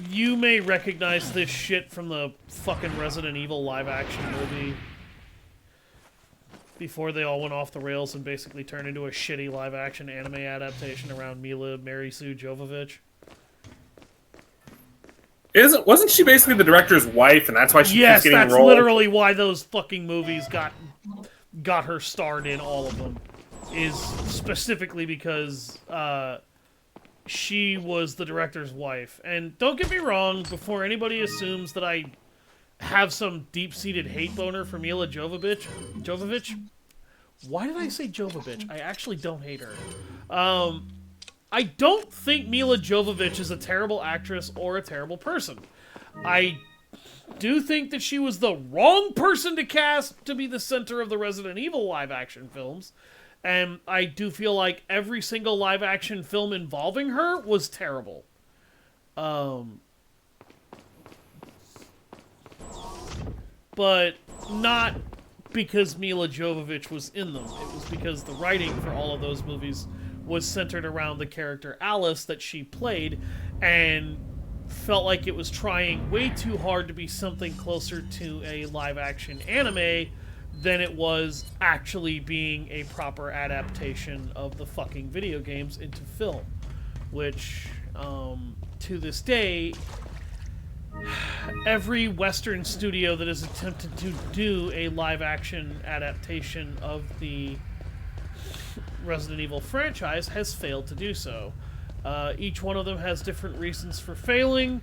You may recognize this shit from the fucking Resident Evil live-action movie. Before they all went off the rails and basically turned into a shitty live-action anime adaptation around Mila Mary Sue Jovovich. Wasn't she basically the director's wife, and that's why she keeps getting that's roles? literally why those fucking movies got her starred in all of them. Is specifically because she was the director's wife. And don't get me wrong, before anybody assumes that I have some deep-seated hate boner for Mila Jovovich. Why did I say Jovovich? I actually don't hate her. I don't think Mila Jovovich is a terrible actress or a terrible person. I do think that she was the wrong person to cast to be the center of the Resident Evil live-action films. And I do feel like every single live-action film involving her was terrible. But not because Mila Jovovich was in them. It was because the writing for all of those movies was centered around the character Alice that she played, and felt like it was trying way too hard to be something closer to a live-action anime than it was actually being a proper adaptation of the fucking video games into film. Which, to this day, every Western studio that has attempted to do a live-action adaptation of the Resident Evil franchise has failed to do so. Each one of them has different reasons for failing,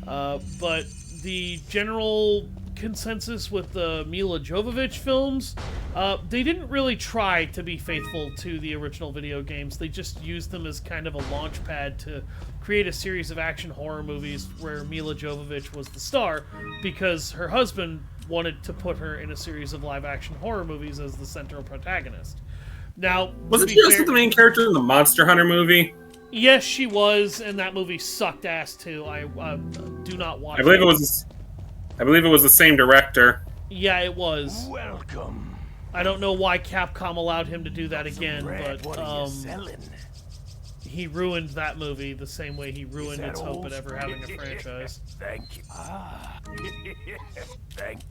but the general consensus with the Mila Jovovich films, they didn't really try to be faithful to the original video games. They just used them as kind of a launch pad to create a series of action horror movies where Mila Jovovich was the star, because her husband wanted to put her in a series of live-action horror movies as the central protagonist. Now, Wasn't she also the main character in the Monster Hunter movie? Yes, she was, and that movie sucked ass too. I do not watch I believe it was the same director. Yeah, it was. Welcome. I don't know why Capcom allowed him to do that again, Bread, but what are you selling? he ruined that movie the same way he ruined that its hope all? at ever having a franchise. Thank you. Ah.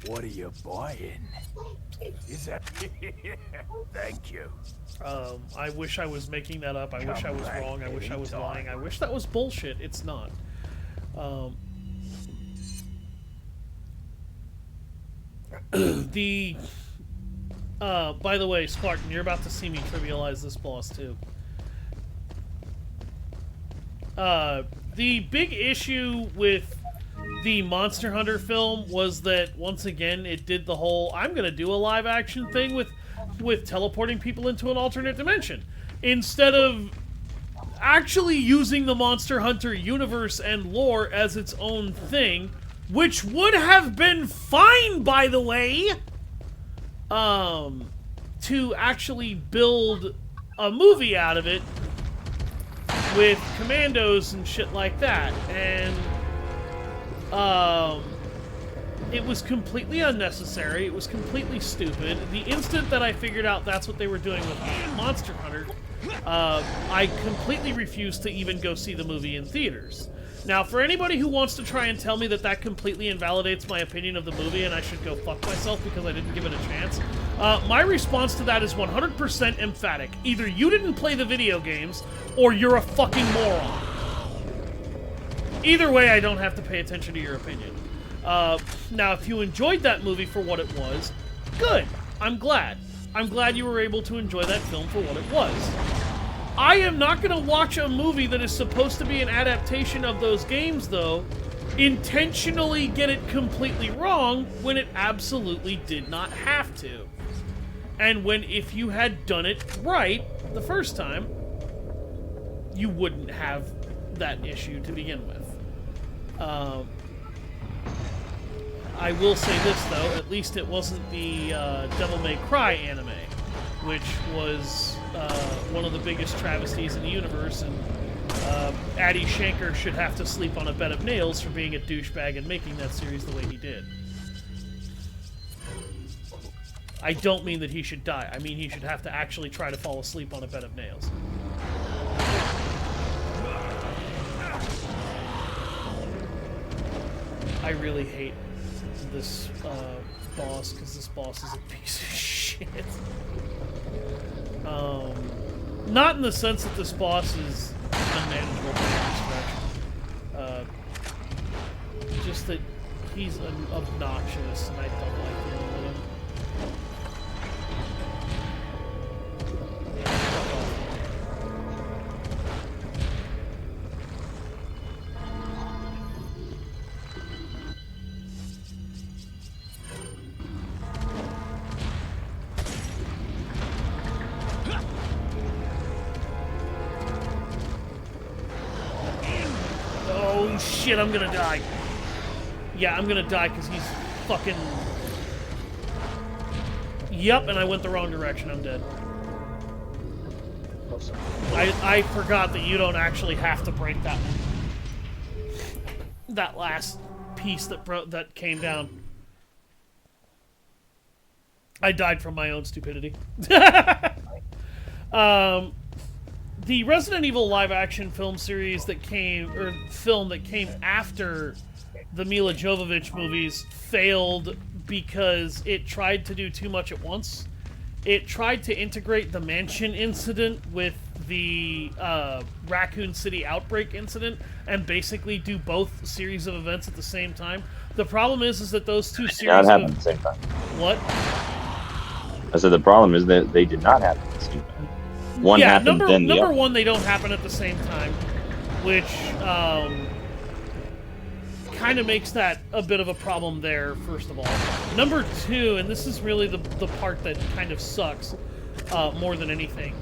What are you buying? Is that? Thank you. I wish I was making that up. I wish I was back wrong. I wish I was anytime. lying. I wish that was bullshit. It's not. By the way, Spartan, you're about to see me trivialize this boss too. The big issue with the Monster Hunter film was that, once again, it did the whole, I'm gonna do a live action thing with teleporting people into an alternate dimension. Instead of actually using the Monster Hunter universe and lore as its own thing, which would have been fine, by the way, to actually build a movie out of it with commandos and shit like that. And, it was completely unnecessary. It was completely stupid. The instant that I figured out that's what they were doing with Monster Hunter, I completely refused to even go see the movie in theaters. Now, for anybody who wants to try and tell me that that completely invalidates my opinion of the movie and I should go fuck myself because I didn't give it a chance, my response to that is 100% emphatic. Either you didn't play the video games, or you're a fucking moron. Either way, I don't have to pay attention to your opinion. Now, if you enjoyed that movie for what it was, good. I'm glad. I'm glad you were able to enjoy that film for what it was. I am not going to watch a movie that is supposed to be an adaptation of those games, though, intentionally get it completely wrong when it absolutely did not have to. And when, if you had done it right the first time, you wouldn't have that issue to begin with. I will say this, though, at least it wasn't the Devil May Cry anime, which was one of the biggest travesties in the universe, and Adi Shankar should have to sleep on a bed of nails for being a douchebag and making that series the way he did. I don't mean that he should die. I mean he should have to actually try to fall asleep on a bed of nails. I really hate this boss, because this boss is a piece of shit. Not in the sense that this boss is unmanageable by any stretch. Just that he's obnoxious, and I don't like dealing with him. Oh shit, I'm gonna die. Yeah, I'm gonna die because he's fucking... Yep, and I went the wrong direction. I'm dead. I forgot that you don't actually have to break that one. That last piece that came down. I died from my own stupidity. The Resident Evil live-action film series that came, or film that came after the Mila Jovovich movies failed because it tried to do too much at once. It tried to integrate the mansion incident with the Raccoon City outbreak incident and basically do both series of events at the same time. The problem is that those two series not happen at the same time. What? I said the problem is that they did not happen at the same time. One happened, then the other. Number one, they don't happen at the same time, which kind of makes that a bit of a problem there, first of all. Number two, and this is really the part that kind of sucks more than anything,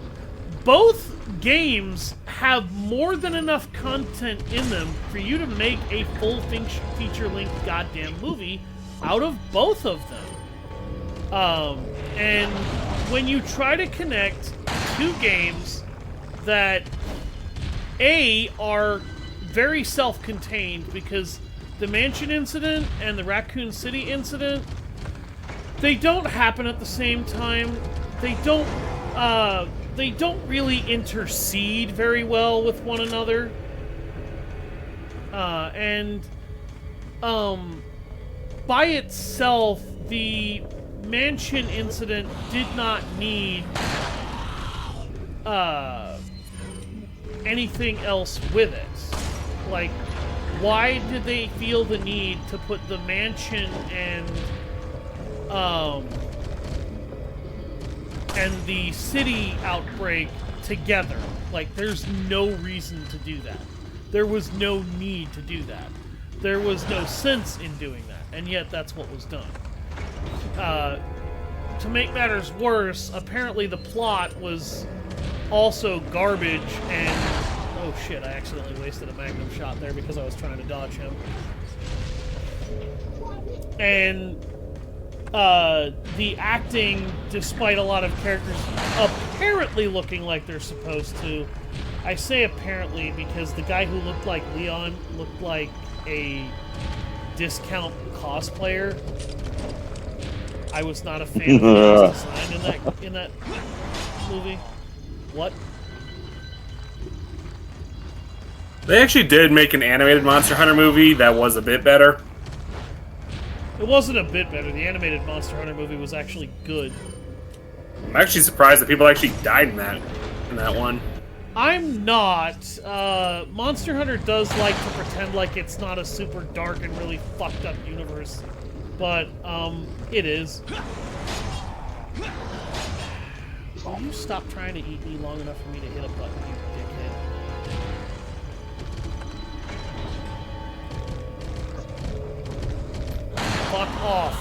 both games have more than enough content in them for you to make a full feature-length goddamn movie out of both of them. And when you try to connect two games that are very self-contained, because the mansion incident and the Raccoon City incident, they don't happen at the same time. They don't really intercede very well with one another. By itself, the mansion incident did not need anything else with it. Like, why did they feel the need to put the mansion and the city outbreak together? Like, there's no reason to do that. There was no need to do that. There was no sense in doing that, and yet that's what was done. To make matters worse, apparently the plot was also garbage and Oh shit, I accidentally wasted a magnum shot there because I was trying to dodge him. And the acting, despite a lot of characters apparently looking like they're supposed to, I say apparently because the guy who looked like Leon looked like a discount cosplayer. I was not a fan of Leon's design in that movie. What? They actually did make an animated Monster Hunter movie that was a bit better. It wasn't a bit better. The animated Monster Hunter movie was actually good. I'm actually surprised that people actually died in that one. I'm not. Monster Hunter does like to pretend like it's not a super dark and really fucked up universe. But, it is. Will you stop trying to eat me long enough for me to hit a button, you dickhead? Fuck off.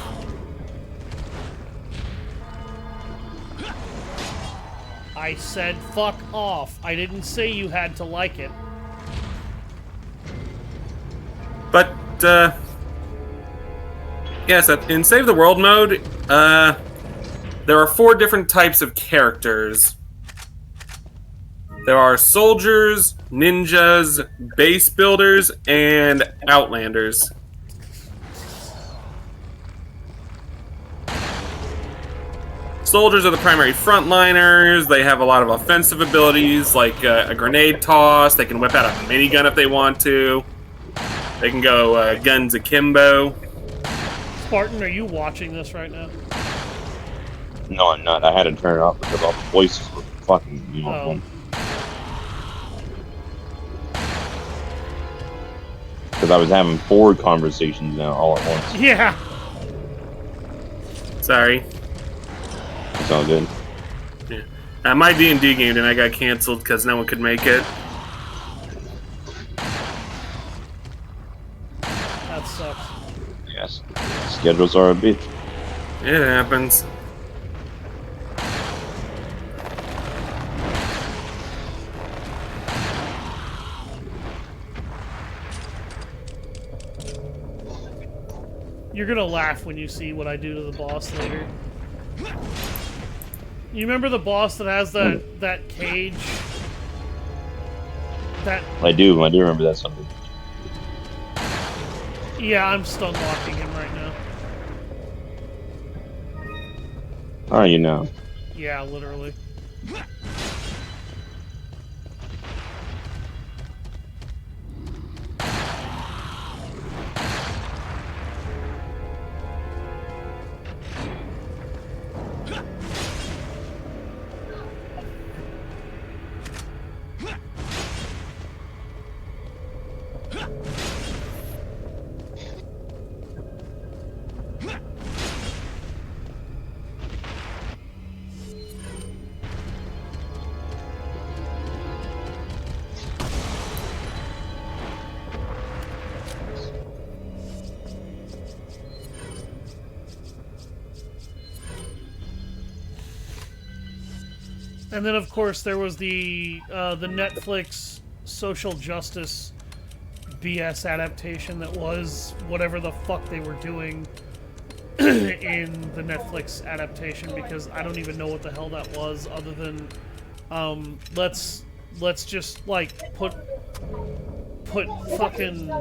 I said fuck off. I didn't say you had to like it. But, yes, in Save the World mode, there are 4 different types of characters. There are soldiers, ninjas, base builders, and outlanders. Soldiers are the primary frontliners. They have a lot of offensive abilities, like a grenade toss. They can whip out a minigun if they want to. They can go guns akimbo. Spartan, are you watching this right now? No, I'm not. I had to turn it off because all the voices were fucking, Oh. Because I was having 4 conversations now all at once. Yeah. Sorry. It's all good. Yeah. My D&D game and I got canceled because no one could make it. That sucks. Yes. Schedules are a bitch. It happens. You're gonna laugh when you see what I do to the boss later. You remember the boss that has that cage? That... I do remember that something. Yeah, I'm stun locking him right now. Are you now? Yeah, literally. And then, of course, there was the Netflix social justice BS adaptation that was whatever the fuck they were doing in the Netflix adaptation, because I don't even know what the hell that was, other than let's just like put fucking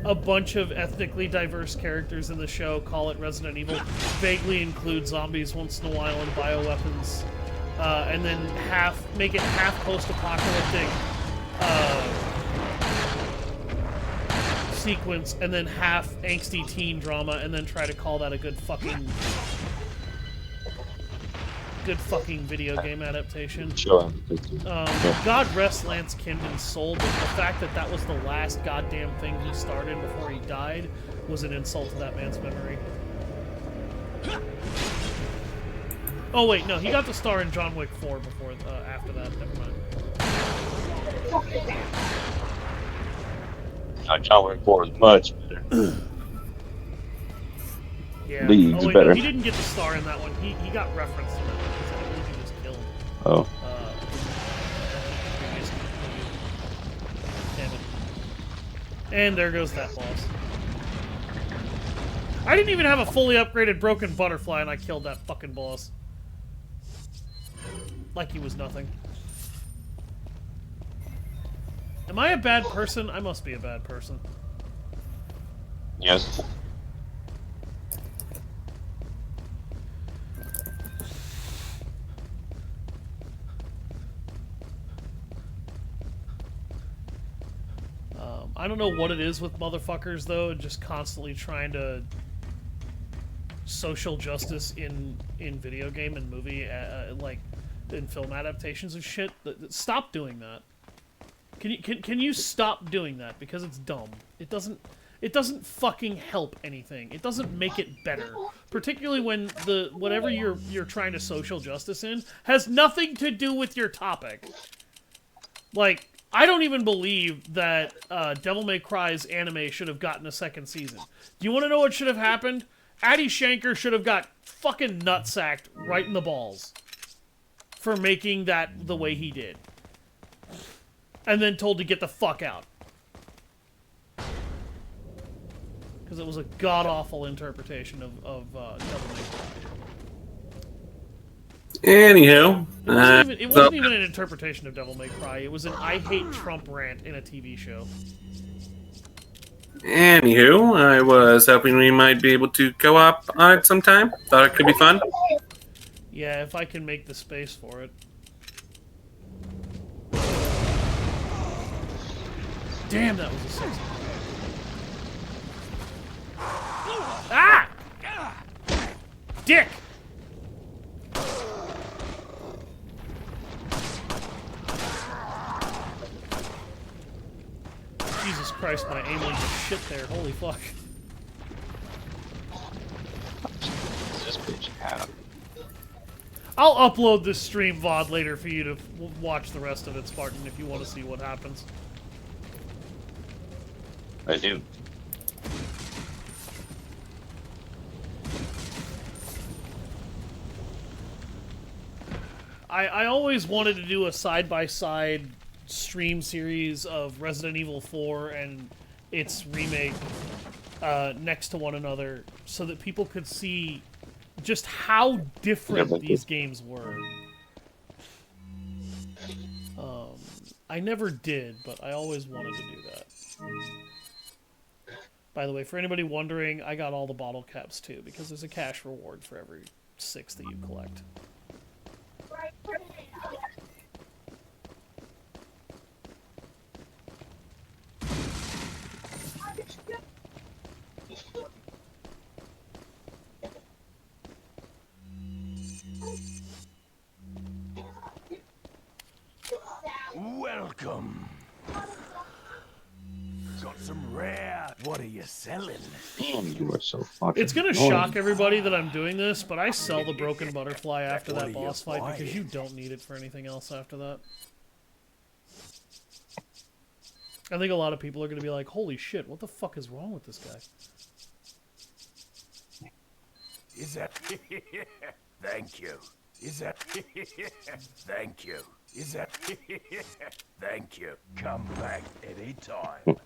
a bunch of ethnically diverse characters in the show, call it Resident Evil, vaguely include zombies once in a while and bioweapons. And then make it half post-apocalyptic sequence, and then half angsty teen drama, and then try to call that a good fucking video game adaptation. Sure. God rest Lance Kimden's soul, but the fact that that was the last goddamn thing he started before he died was an insult to that man's memory. Oh wait, no, he got the star in John Wick 4 before, after that. Never mind. John Wick 4 is much better. Yeah. League's oh wait, better. no, he didn't get the star in that one. He got referenced in that one because I believe he was killed. Oh. And there goes that boss. I didn't even have a fully upgraded broken butterfly and I killed that fucking boss. Like he was nothing. Am I a bad person? I must be a bad person. Yes. I don't know what it is with motherfuckers, though, just constantly trying to social justice in video game and movie, like, in film adaptations of shit. Stop doing that. Can you stop doing that? Because it's dumb. It doesn't fucking help anything. It doesn't make it better. Particularly when whatever you're trying to social justice in has nothing to do with your topic. Like, I don't even believe that Devil May Cry's anime should have gotten a second season. Do you want to know what should have happened? Adi Shankar should have got fucking nutsacked right in the balls for making that the way he did. And then told to get the fuck out. Because it was a god-awful interpretation of Devil May Cry. Anywho, It wasn't even an interpretation of Devil May Cry. It was an I hate Trump rant in a TV show. anywho, I was hoping we might be able to co-op on it sometime. Thought it could be fun. Yeah, if I can make the space for it. Damn, that was a 6. Ah! Dick! Jesus Christ, my aim went to shit there. Holy fuck. This bitch have. I'll upload this stream VOD later for you to watch the rest of it, Spartan, if you want to see what happens. I do. I always wanted to do a side-by-side stream series of Resident Evil 4 and its remake next to one another so that people could see just how different these games were. I never did, but I always wanted to do that. By the way, for anybody wondering, I got all the bottle caps too, because there's a cash reward for every 6 that you collect. Welcome. Got some rare. What are you selling? Damn, you are so fucking It's gonna annoying. shock everybody that I'm doing this, but I sell the broken butterfly after What that are you boss fight because buying? you don't need it for anything else after that. I think a lot of people are gonna be like, holy shit, what the fuck is wrong with this guy? Is that? Thank you. Is that? Thank you. Is that? Thank you. Come back anytime.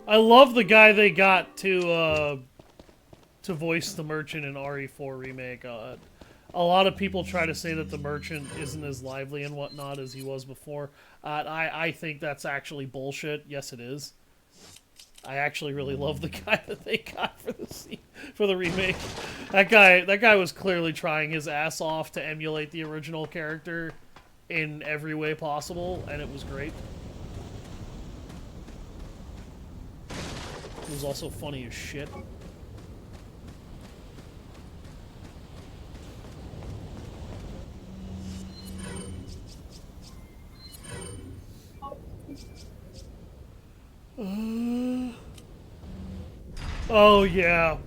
I love the guy they got to voice the merchant in RE4 remake. A lot of people try to say that the merchant isn't as lively and whatnot as he was before. I think that's actually bullshit. Yes, it is. I actually really love the guy that they got for the remake. That guy was clearly trying his ass off to emulate the original character in every way possible, and it was great. It was also funny as shit. Oh yeah,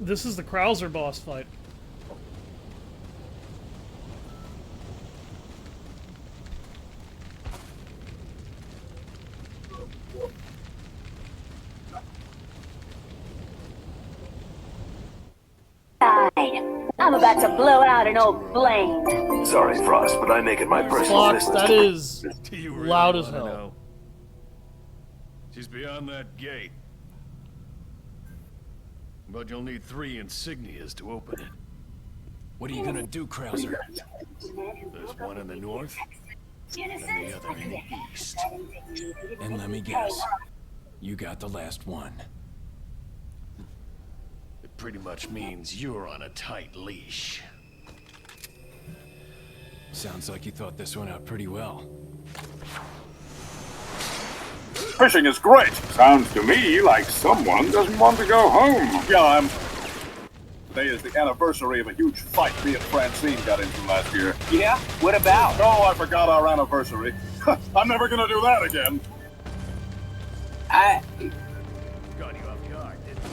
this is the Krauser boss fight. I'm about to blow out an old flame. Sorry, Frost, but I make it my personal Fox, business that to... is Do you really loud as wanna hell. know? She's beyond that gate. But you'll need 3 insignias to open it. What are you gonna do, Krauser? There's one in the north, and the other in the east. And let me guess. You got the last one. It pretty much means you're on a tight leash. Sounds like you thought this one out pretty well. Fishing is great. Sounds to me like someone doesn't want to go home. Yeah, Today is the anniversary of a huge fight me and Francine got into last year. Yeah? What about? Oh, I forgot our anniversary. I'm never gonna do that again. Got you off guard, didn't it?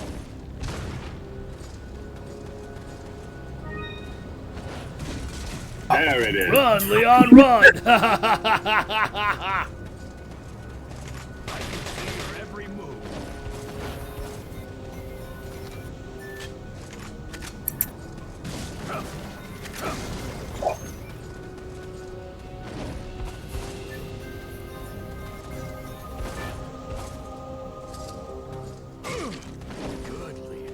There it is. Run, Leon, run! I can see your every move. Good, Leon.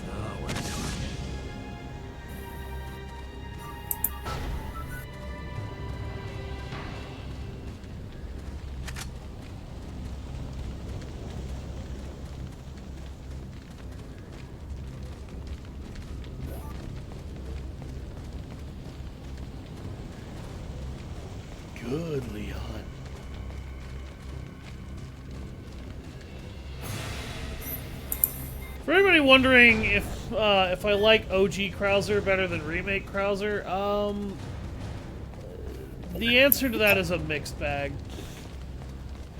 Now we're talking. Good, Leon. For anybody wondering if I like OG Krauser better than remake Krauser, the answer to that is a mixed bag.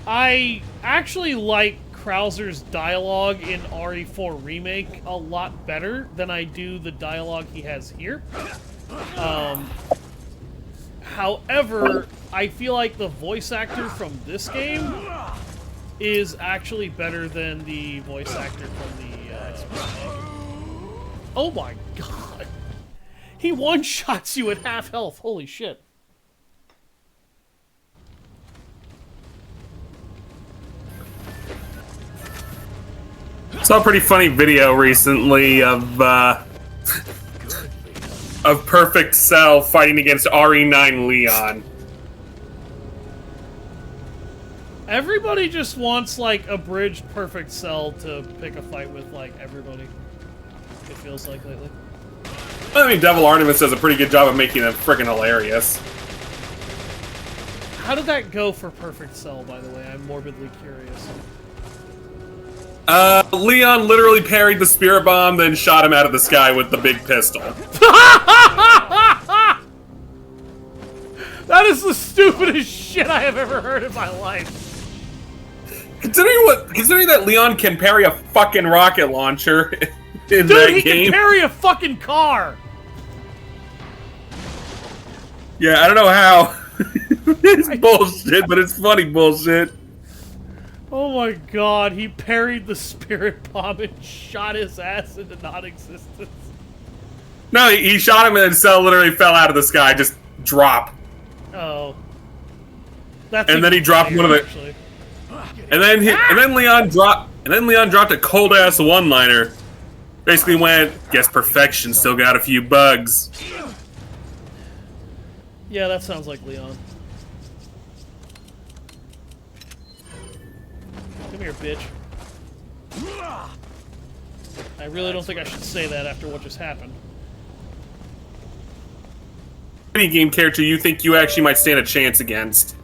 I actually like Krauser's dialogue in RE4 Remake a lot better than I do the dialogue he has here. However, I feel like the voice actor from this game is actually better than the voice actor from the Oh my god! He one-shots you at half health, holy shit. Saw a pretty funny video recently of Perfect Cell fighting against RE9 Leon. Everybody just wants, like, a bridged Perfect Cell to pick a fight with, like, everybody. It feels like lately. I mean, Devil Artemis does a pretty good job of making it freaking hilarious. How did that go for Perfect Cell, by the way? I'm morbidly curious. Leon literally parried the Spirit Bomb, then shot him out of the sky with the big pistol. That is the stupidest shit I have ever heard in my life. Considering that Leon can parry a fucking rocket launcher in that Dude, he game. can parry a fucking car! Yeah, I don't know how. It's bullshit, but it's funny bullshit. Oh my god, he parried the Spirit Bomb and shot his ass into non-existence. No, he shot him and Cell literally fell out of the sky, just drop. Oh. That's and then he dropped one of the... actually. And then Leon dropped a cold ass one-liner. Basically went, guess perfection still got a few bugs. Yeah, that sounds like Leon. Come here, bitch. I really don't think I should say that after what just happened. Any game character you think you actually might stand a chance against?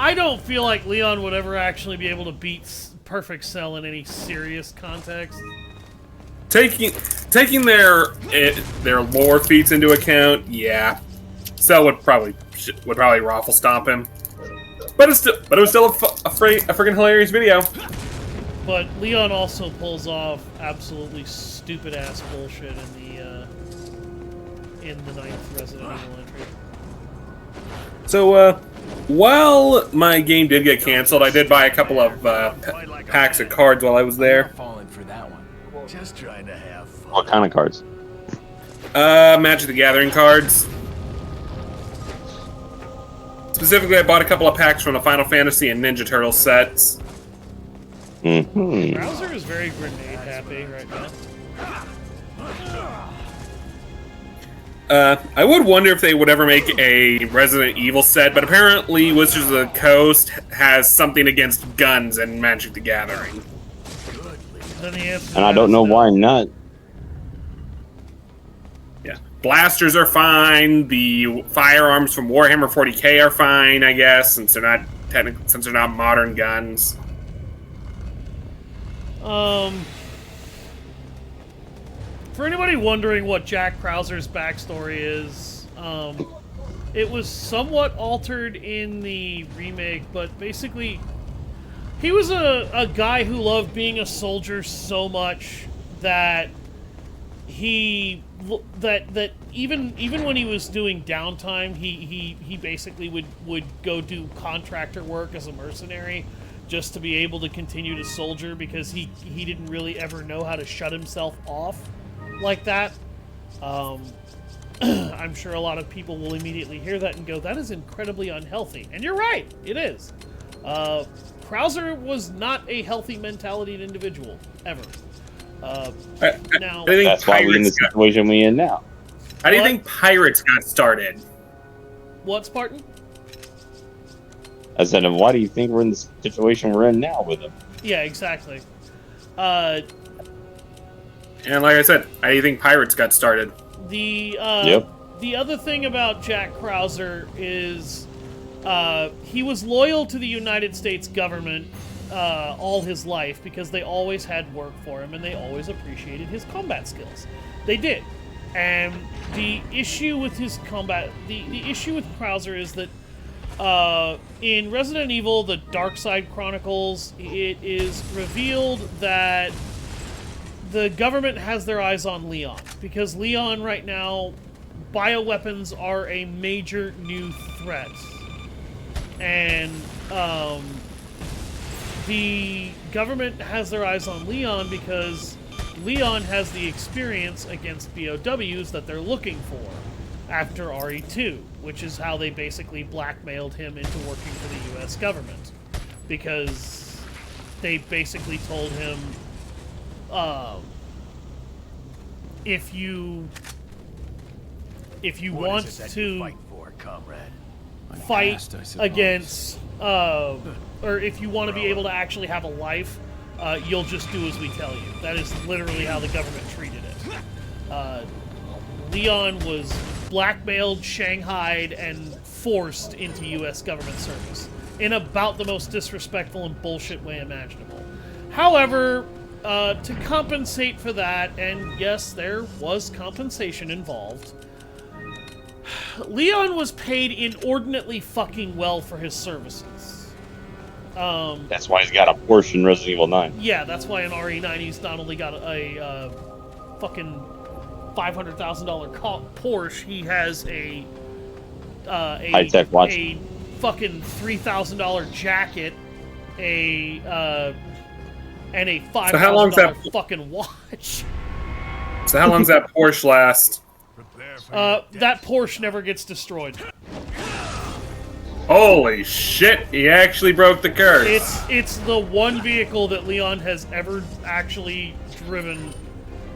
I don't feel like Leon would ever actually be able to beat Perfect Cell in any serious context. Taking their lore feats into account, yeah, Cell would probably raffle stomp him. But it was still a freaking hilarious video. But Leon also pulls off absolutely stupid ass bullshit in the 9th Resident Evil entry. So Well, my game did get canceled. I did buy a couple of packs of cards while I was there. Falling for that one. Just trying to have fun. What kind of cards? Magic the Gathering cards. Specifically, I bought a couple of packs from the Final Fantasy and Ninja Turtle sets. Mm-hmm. Browser is very grenade happy right now. I would wonder if they would ever make a Resident Evil set, but apparently Wizards of the Coast has something against guns and Magic the Gathering. Then the answer And I don't know why not. Yeah, blasters are fine. The firearms from Warhammer 40k are fine, I guess, since they're not modern guns. For anybody wondering what Jack Krauser's backstory is, it was somewhat altered in the remake, but basically, he was a guy who loved being a soldier so much that that even when he was doing downtime, he basically would go do contractor work as a mercenary just to be able to continue to soldier because he didn't really ever know how to shut himself off like that. I'm sure a lot of people will immediately hear that and go, that is incredibly unhealthy. And you're right, it is. Krauser was not a healthy mentality individual, ever. Now, That's why we're in the situation we're in now. How do you think Pirates got started? What, Spartan? I said, why do you think we're in the situation we're in now with him? Yeah, exactly. And like I said, how do you think Pirates got started? The other thing about Jack Krauser is he was loyal to the United States government all his life because they always had work for him and they always appreciated his combat skills. They did. And the issue with his combat, the issue with Krauser is that in Resident Evil, the Dark Side Chronicles, it is revealed that the government has their eyes on Leon, because Leon right now, bioweapons are a major new threat. And the government has their eyes on Leon because Leon has the experience against BOWs that they're looking for after RE2, which is how they basically blackmailed him into working for the US government. Because they basically told him, if you want to fight against, or if you want to be able to actually have a life, you'll just do as we tell you. That is literally how the government treated it. Leon was blackmailed, shanghaied, and forced into U.S. government service in about the most disrespectful and bullshit way imaginable. However, to compensate for that, and yes, there was compensation involved, Leon was paid inordinately fucking well for his services. That's why he's got a Porsche in Resident Evil 9. Yeah, that's why in RE9 he's not only got a fucking $500,000 Porsche, he has a high-tech watch, a fucking $3,000 jacket, and a $5,000 fucking watch. So how long does that Porsche last? That Porsche never gets destroyed. Holy shit, he actually broke the curse. It's the one vehicle that Leon has ever actually driven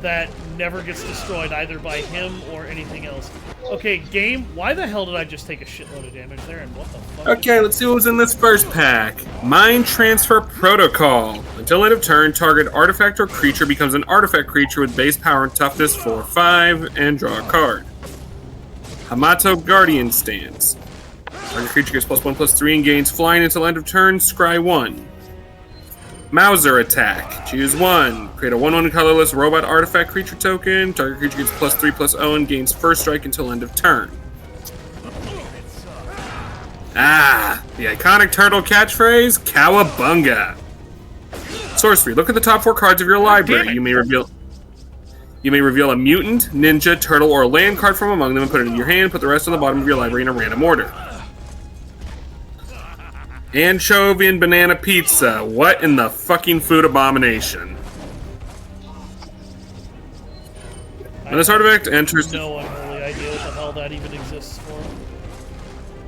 that never gets destroyed either by him or anything else. Okay, game, why the hell did I just take a shitload of damage there, and what the fuck? Okay, let's see what was in this first pack. Mind Transfer Protocol. Until end of turn, target artifact or creature becomes an artifact creature with base power and toughness 4/5, and draw a card. Hamato Guardian Stance. Target creature gets +1/+3 and gains flying until end of turn, scry 1. Mauser Attack. Choose 1. Create a 1/1 colorless robot artifact creature token. Target creature gets +3/+0 and gains first strike until end of turn. The iconic turtle catchphrase, Cowabunga. Sorcery. Look at the top 4 cards of your library. You may reveal a mutant, ninja, turtle, or a land card from among them and put it in your hand. Put the rest on the bottom of your library in a random order. Anchovy and banana pizza. What in the fucking food abomination? When this artifact enters... No unholy idea what the hell that even exists for.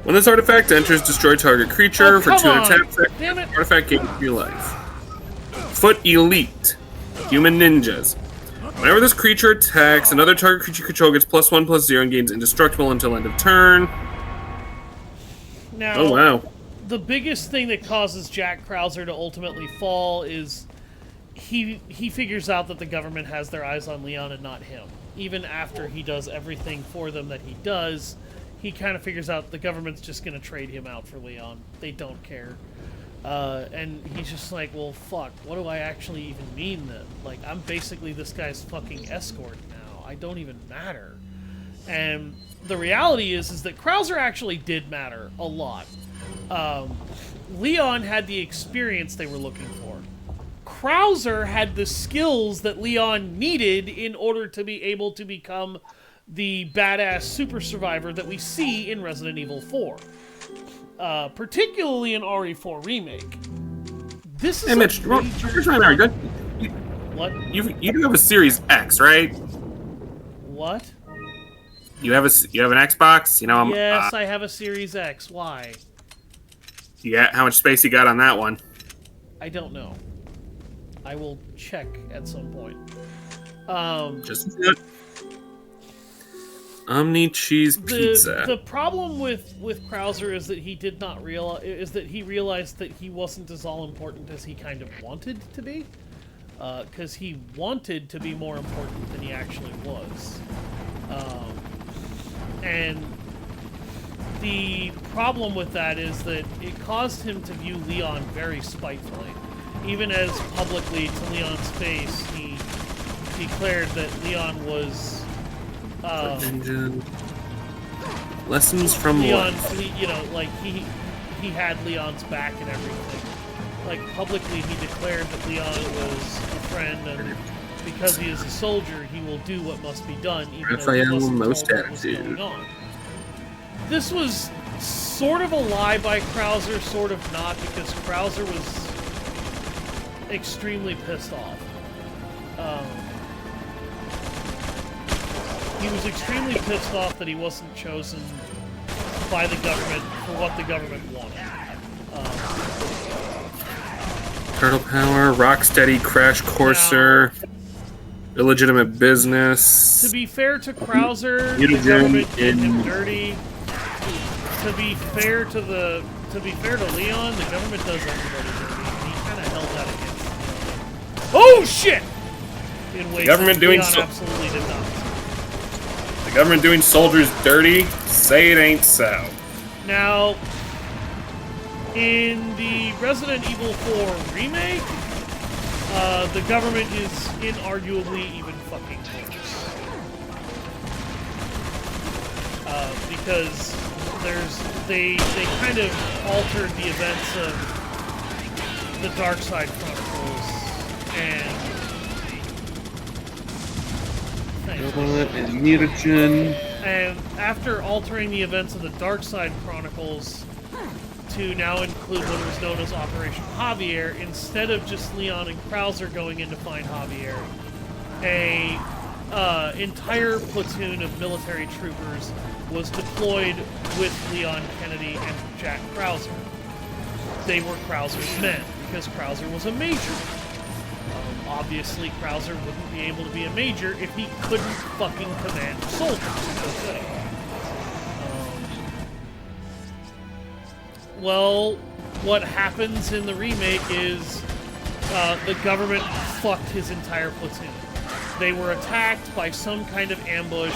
When this artifact enters, destroy target creature for 2 attacks. Damn it. Artifact gains 3 life. Foot Elite. Human ninjas. Whenever this creature attacks, another target creature you control gets +1/+0 and gains indestructible until end of turn. Now, oh wow. The biggest thing that causes Jack Krauser to ultimately fall is he figures out that the government has their eyes on Leon and not him. Even after he does everything for them that he does, he kind of figures out the government's just going to trade him out for Leon. They don't care. And he's just like, well, fuck, what do I actually even mean then? Like, I'm basically this guy's fucking escort now. I don't even matter. And the reality is that Krauser actually did matter a lot. Leon had the experience they were looking for. Krauser had the skills that Leon needed in order to be able to become the badass super survivor that we see in Resident Evil 4. Particularly in RE4 Remake. This is Mitch, here's my memory. What? You do have a Series X, right? What? You have an Xbox? You know, yes, I have a Series X. Why? How much space you got on that one? I don't know. I will check at some point. Just Omni cheese pizza. The problem with Krauser is that he did not realize he realized that he wasn't as all important as he kind of wanted to be, because he wanted to be more important than he actually was, and the problem with that is that it caused him to view Leon very spitefully. Even as publicly to Leon's face, he declared that Leon was lessons from Leon, life. you know, like he had Leon's back and everything. Like publicly, he declared that Leon was a friend, and because he is a soldier, he will do what must be done, even if he wasn't told what was going on. This was sort of a lie by Krauser, sort of not, because Krauser was extremely pissed off. He was extremely pissed off that he wasn't chosen by the government for what the government wanted. Turtle Power, Rocksteady, Crash Courser, illegitimate business. To be fair to Krauser, the government did him dirty. To be fair to Leon, the government does everybody dirty. And he kind of held that against him. Oh shit! In ways government that doing Leon absolutely did not. The government doing soldiers dirty? Say it ain't so. Now, in the Resident Evil 4 remake, the government is inarguably even fucking worse. Because they kind of altered the events of the Dark Side Chronicles and mutagen. And after altering the events of the Dark Side Chronicles to now include what was known as Operation Javier, instead of just Leon and Krauser going in to find Javier, a entire platoon of military troopers was deployed with Leon Kennedy and Jack Krauser. They were Krauser's men, because Krauser was a major. Obviously, Krauser wouldn't be able to be a major if he couldn't fucking command soldiers. Well, what happens in the remake is the government fucked his entire platoon. They were attacked by some kind of ambush.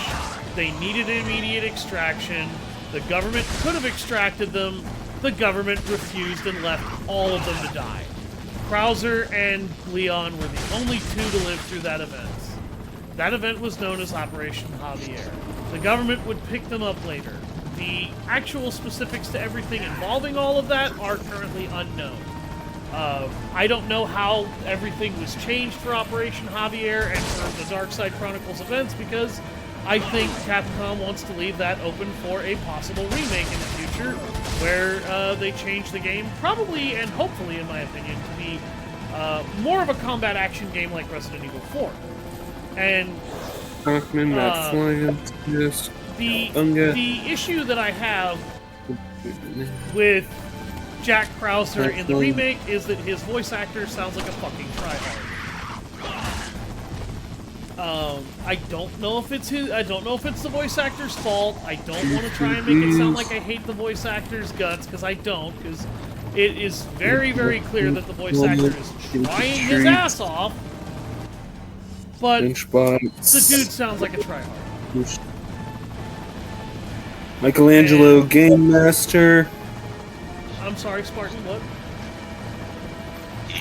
They needed immediate extraction. The government could have extracted them. The government refused and left all of them to die. Krauser and Leon were the only two to live through that event. That event was known as Operation Javier. The government would pick them up later. The actual specifics to everything involving all of that are currently unknown. I don't know how everything was changed for Operation Javier and for the Dark Side Chronicles events, because I think Capcom wants to leave that open for a possible remake in the future, where they change the game, probably and hopefully, in my opinion, to be more of a combat action game like Resident Evil 4. And the issue that I have with Jack Krauser in the remake is that his voice actor sounds like a fucking tryhard. I don't know if it's the voice actor's fault. I don't want to try and make it sound like I hate the voice actor's guts, because I don't, because it is very, very clear that the voice actor is trying his ass off, but the dude sounds like a tryhard. Michelangelo Game Master. I'm sorry, Spartan, what?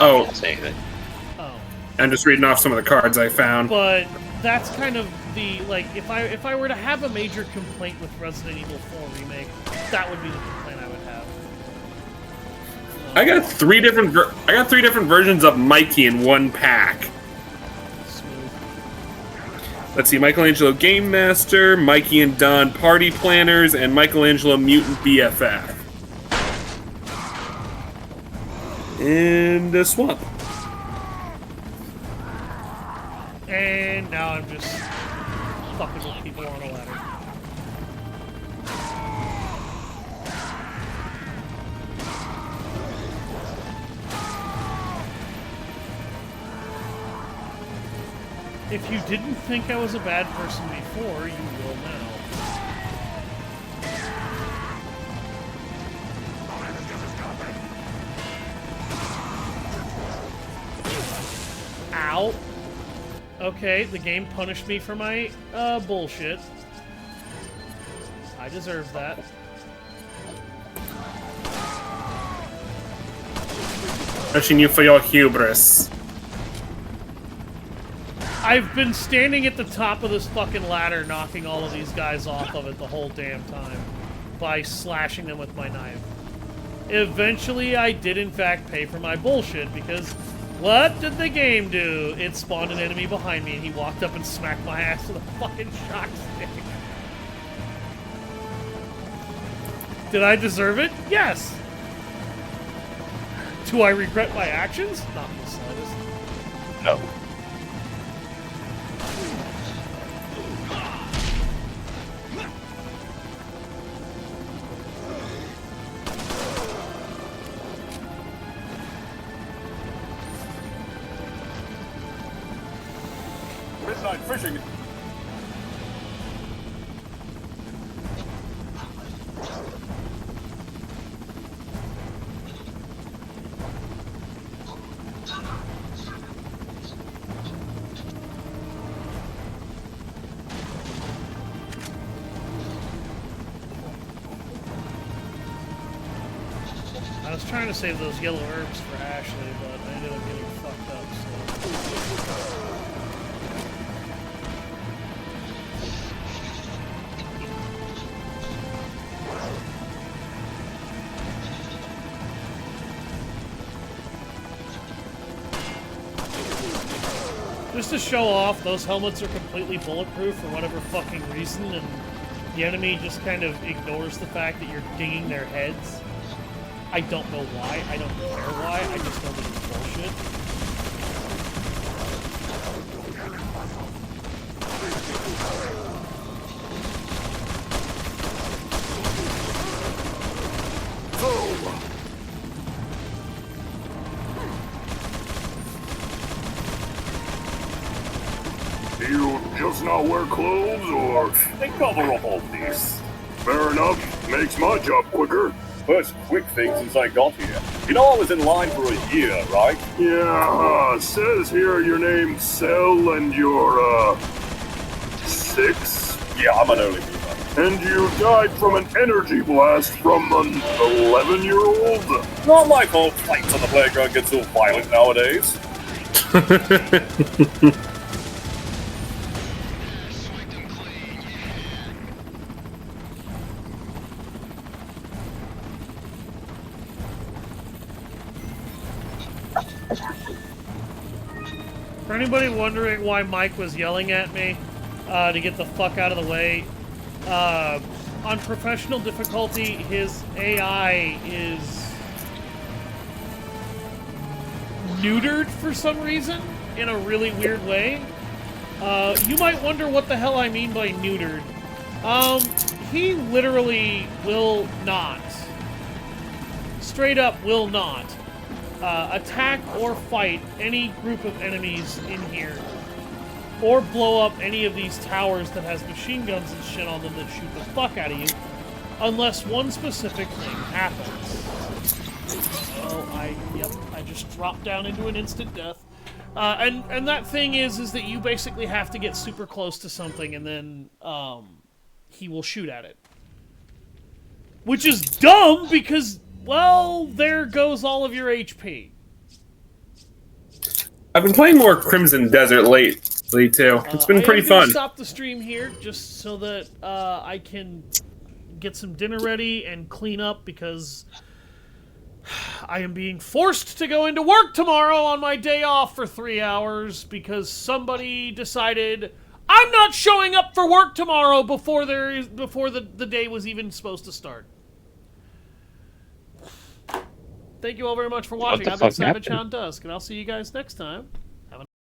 Oh. Didn't say anything. Oh. I'm just reading off some of the cards I found. But that's kind of the, like, if I were to have a major complaint with Resident Evil 4 Remake, that would be the complaint I would have. I got three different versions of Mikey in one pack. Smooth. Let's see, Michelangelo Game Master, Mikey and Don Party Planners, and Michelangelo Mutant BFF. And a Swamp. And now I'm just fucking with people on a ladder. If you didn't think I was a bad person before, you will now. Ow. Okay, the game punished me for my bullshit. I deserve that. Punishing you for your hubris. I've been standing at the top of this fucking ladder knocking all of these guys off of it the whole damn time by slashing them with my knife. Eventually, I did in fact pay for my bullshit, because what did the game do? It spawned an enemy behind me and he walked up and smacked my ass with a fucking shock stick. Did I deserve it? Yes! Do I regret my actions? Not in the slightest. No. Midnight fishing. I was trying to save those yellow herbs for Ashley, but I ended up getting fucked up, so... Just to show off, those helmets are completely bulletproof for whatever fucking reason, and the enemy just kind of ignores the fact that you're dinging their heads. I don't know why, I don't care why, I just know that it's bullshit. You just not wear clothes, or they cover up all this? Fair enough. Makes my job quicker. First quick thing since I got here. You know I was in line for a year, right? Yeah, says here your name's Cell and you're, 6? Yeah, I'm an early bloomer. And you died from an energy blast from an 11-year-old? Not like all fights on the playground get so violent nowadays. For anybody wondering why Mike was yelling at me, to get the fuck out of the way. On professional difficulty, his AI is neutered for some reason in a really weird way. You might wonder what the hell I mean by neutered. He literally will not, straight up will not, attack or fight any group of enemies in here, or blow up any of these towers that has machine guns and shit on them that shoot the fuck out of you, unless one specific thing happens. I just dropped down into an instant death. And that thing is that you basically have to get super close to something and then, he will shoot at it. Which is dumb because, well, there goes all of your HP. I've been playing more Crimson Desert lately, too. It's been pretty fun. I'm gonna stop the stream here just so that I can get some dinner ready and clean up because I am being forced to go into work tomorrow on my day off for 3 hours because somebody decided I'm not showing up for work tomorrow before the day was even supposed to start. Thank you all very much for watching. I've been Savage Hound Dusk, and I'll see you guys next time.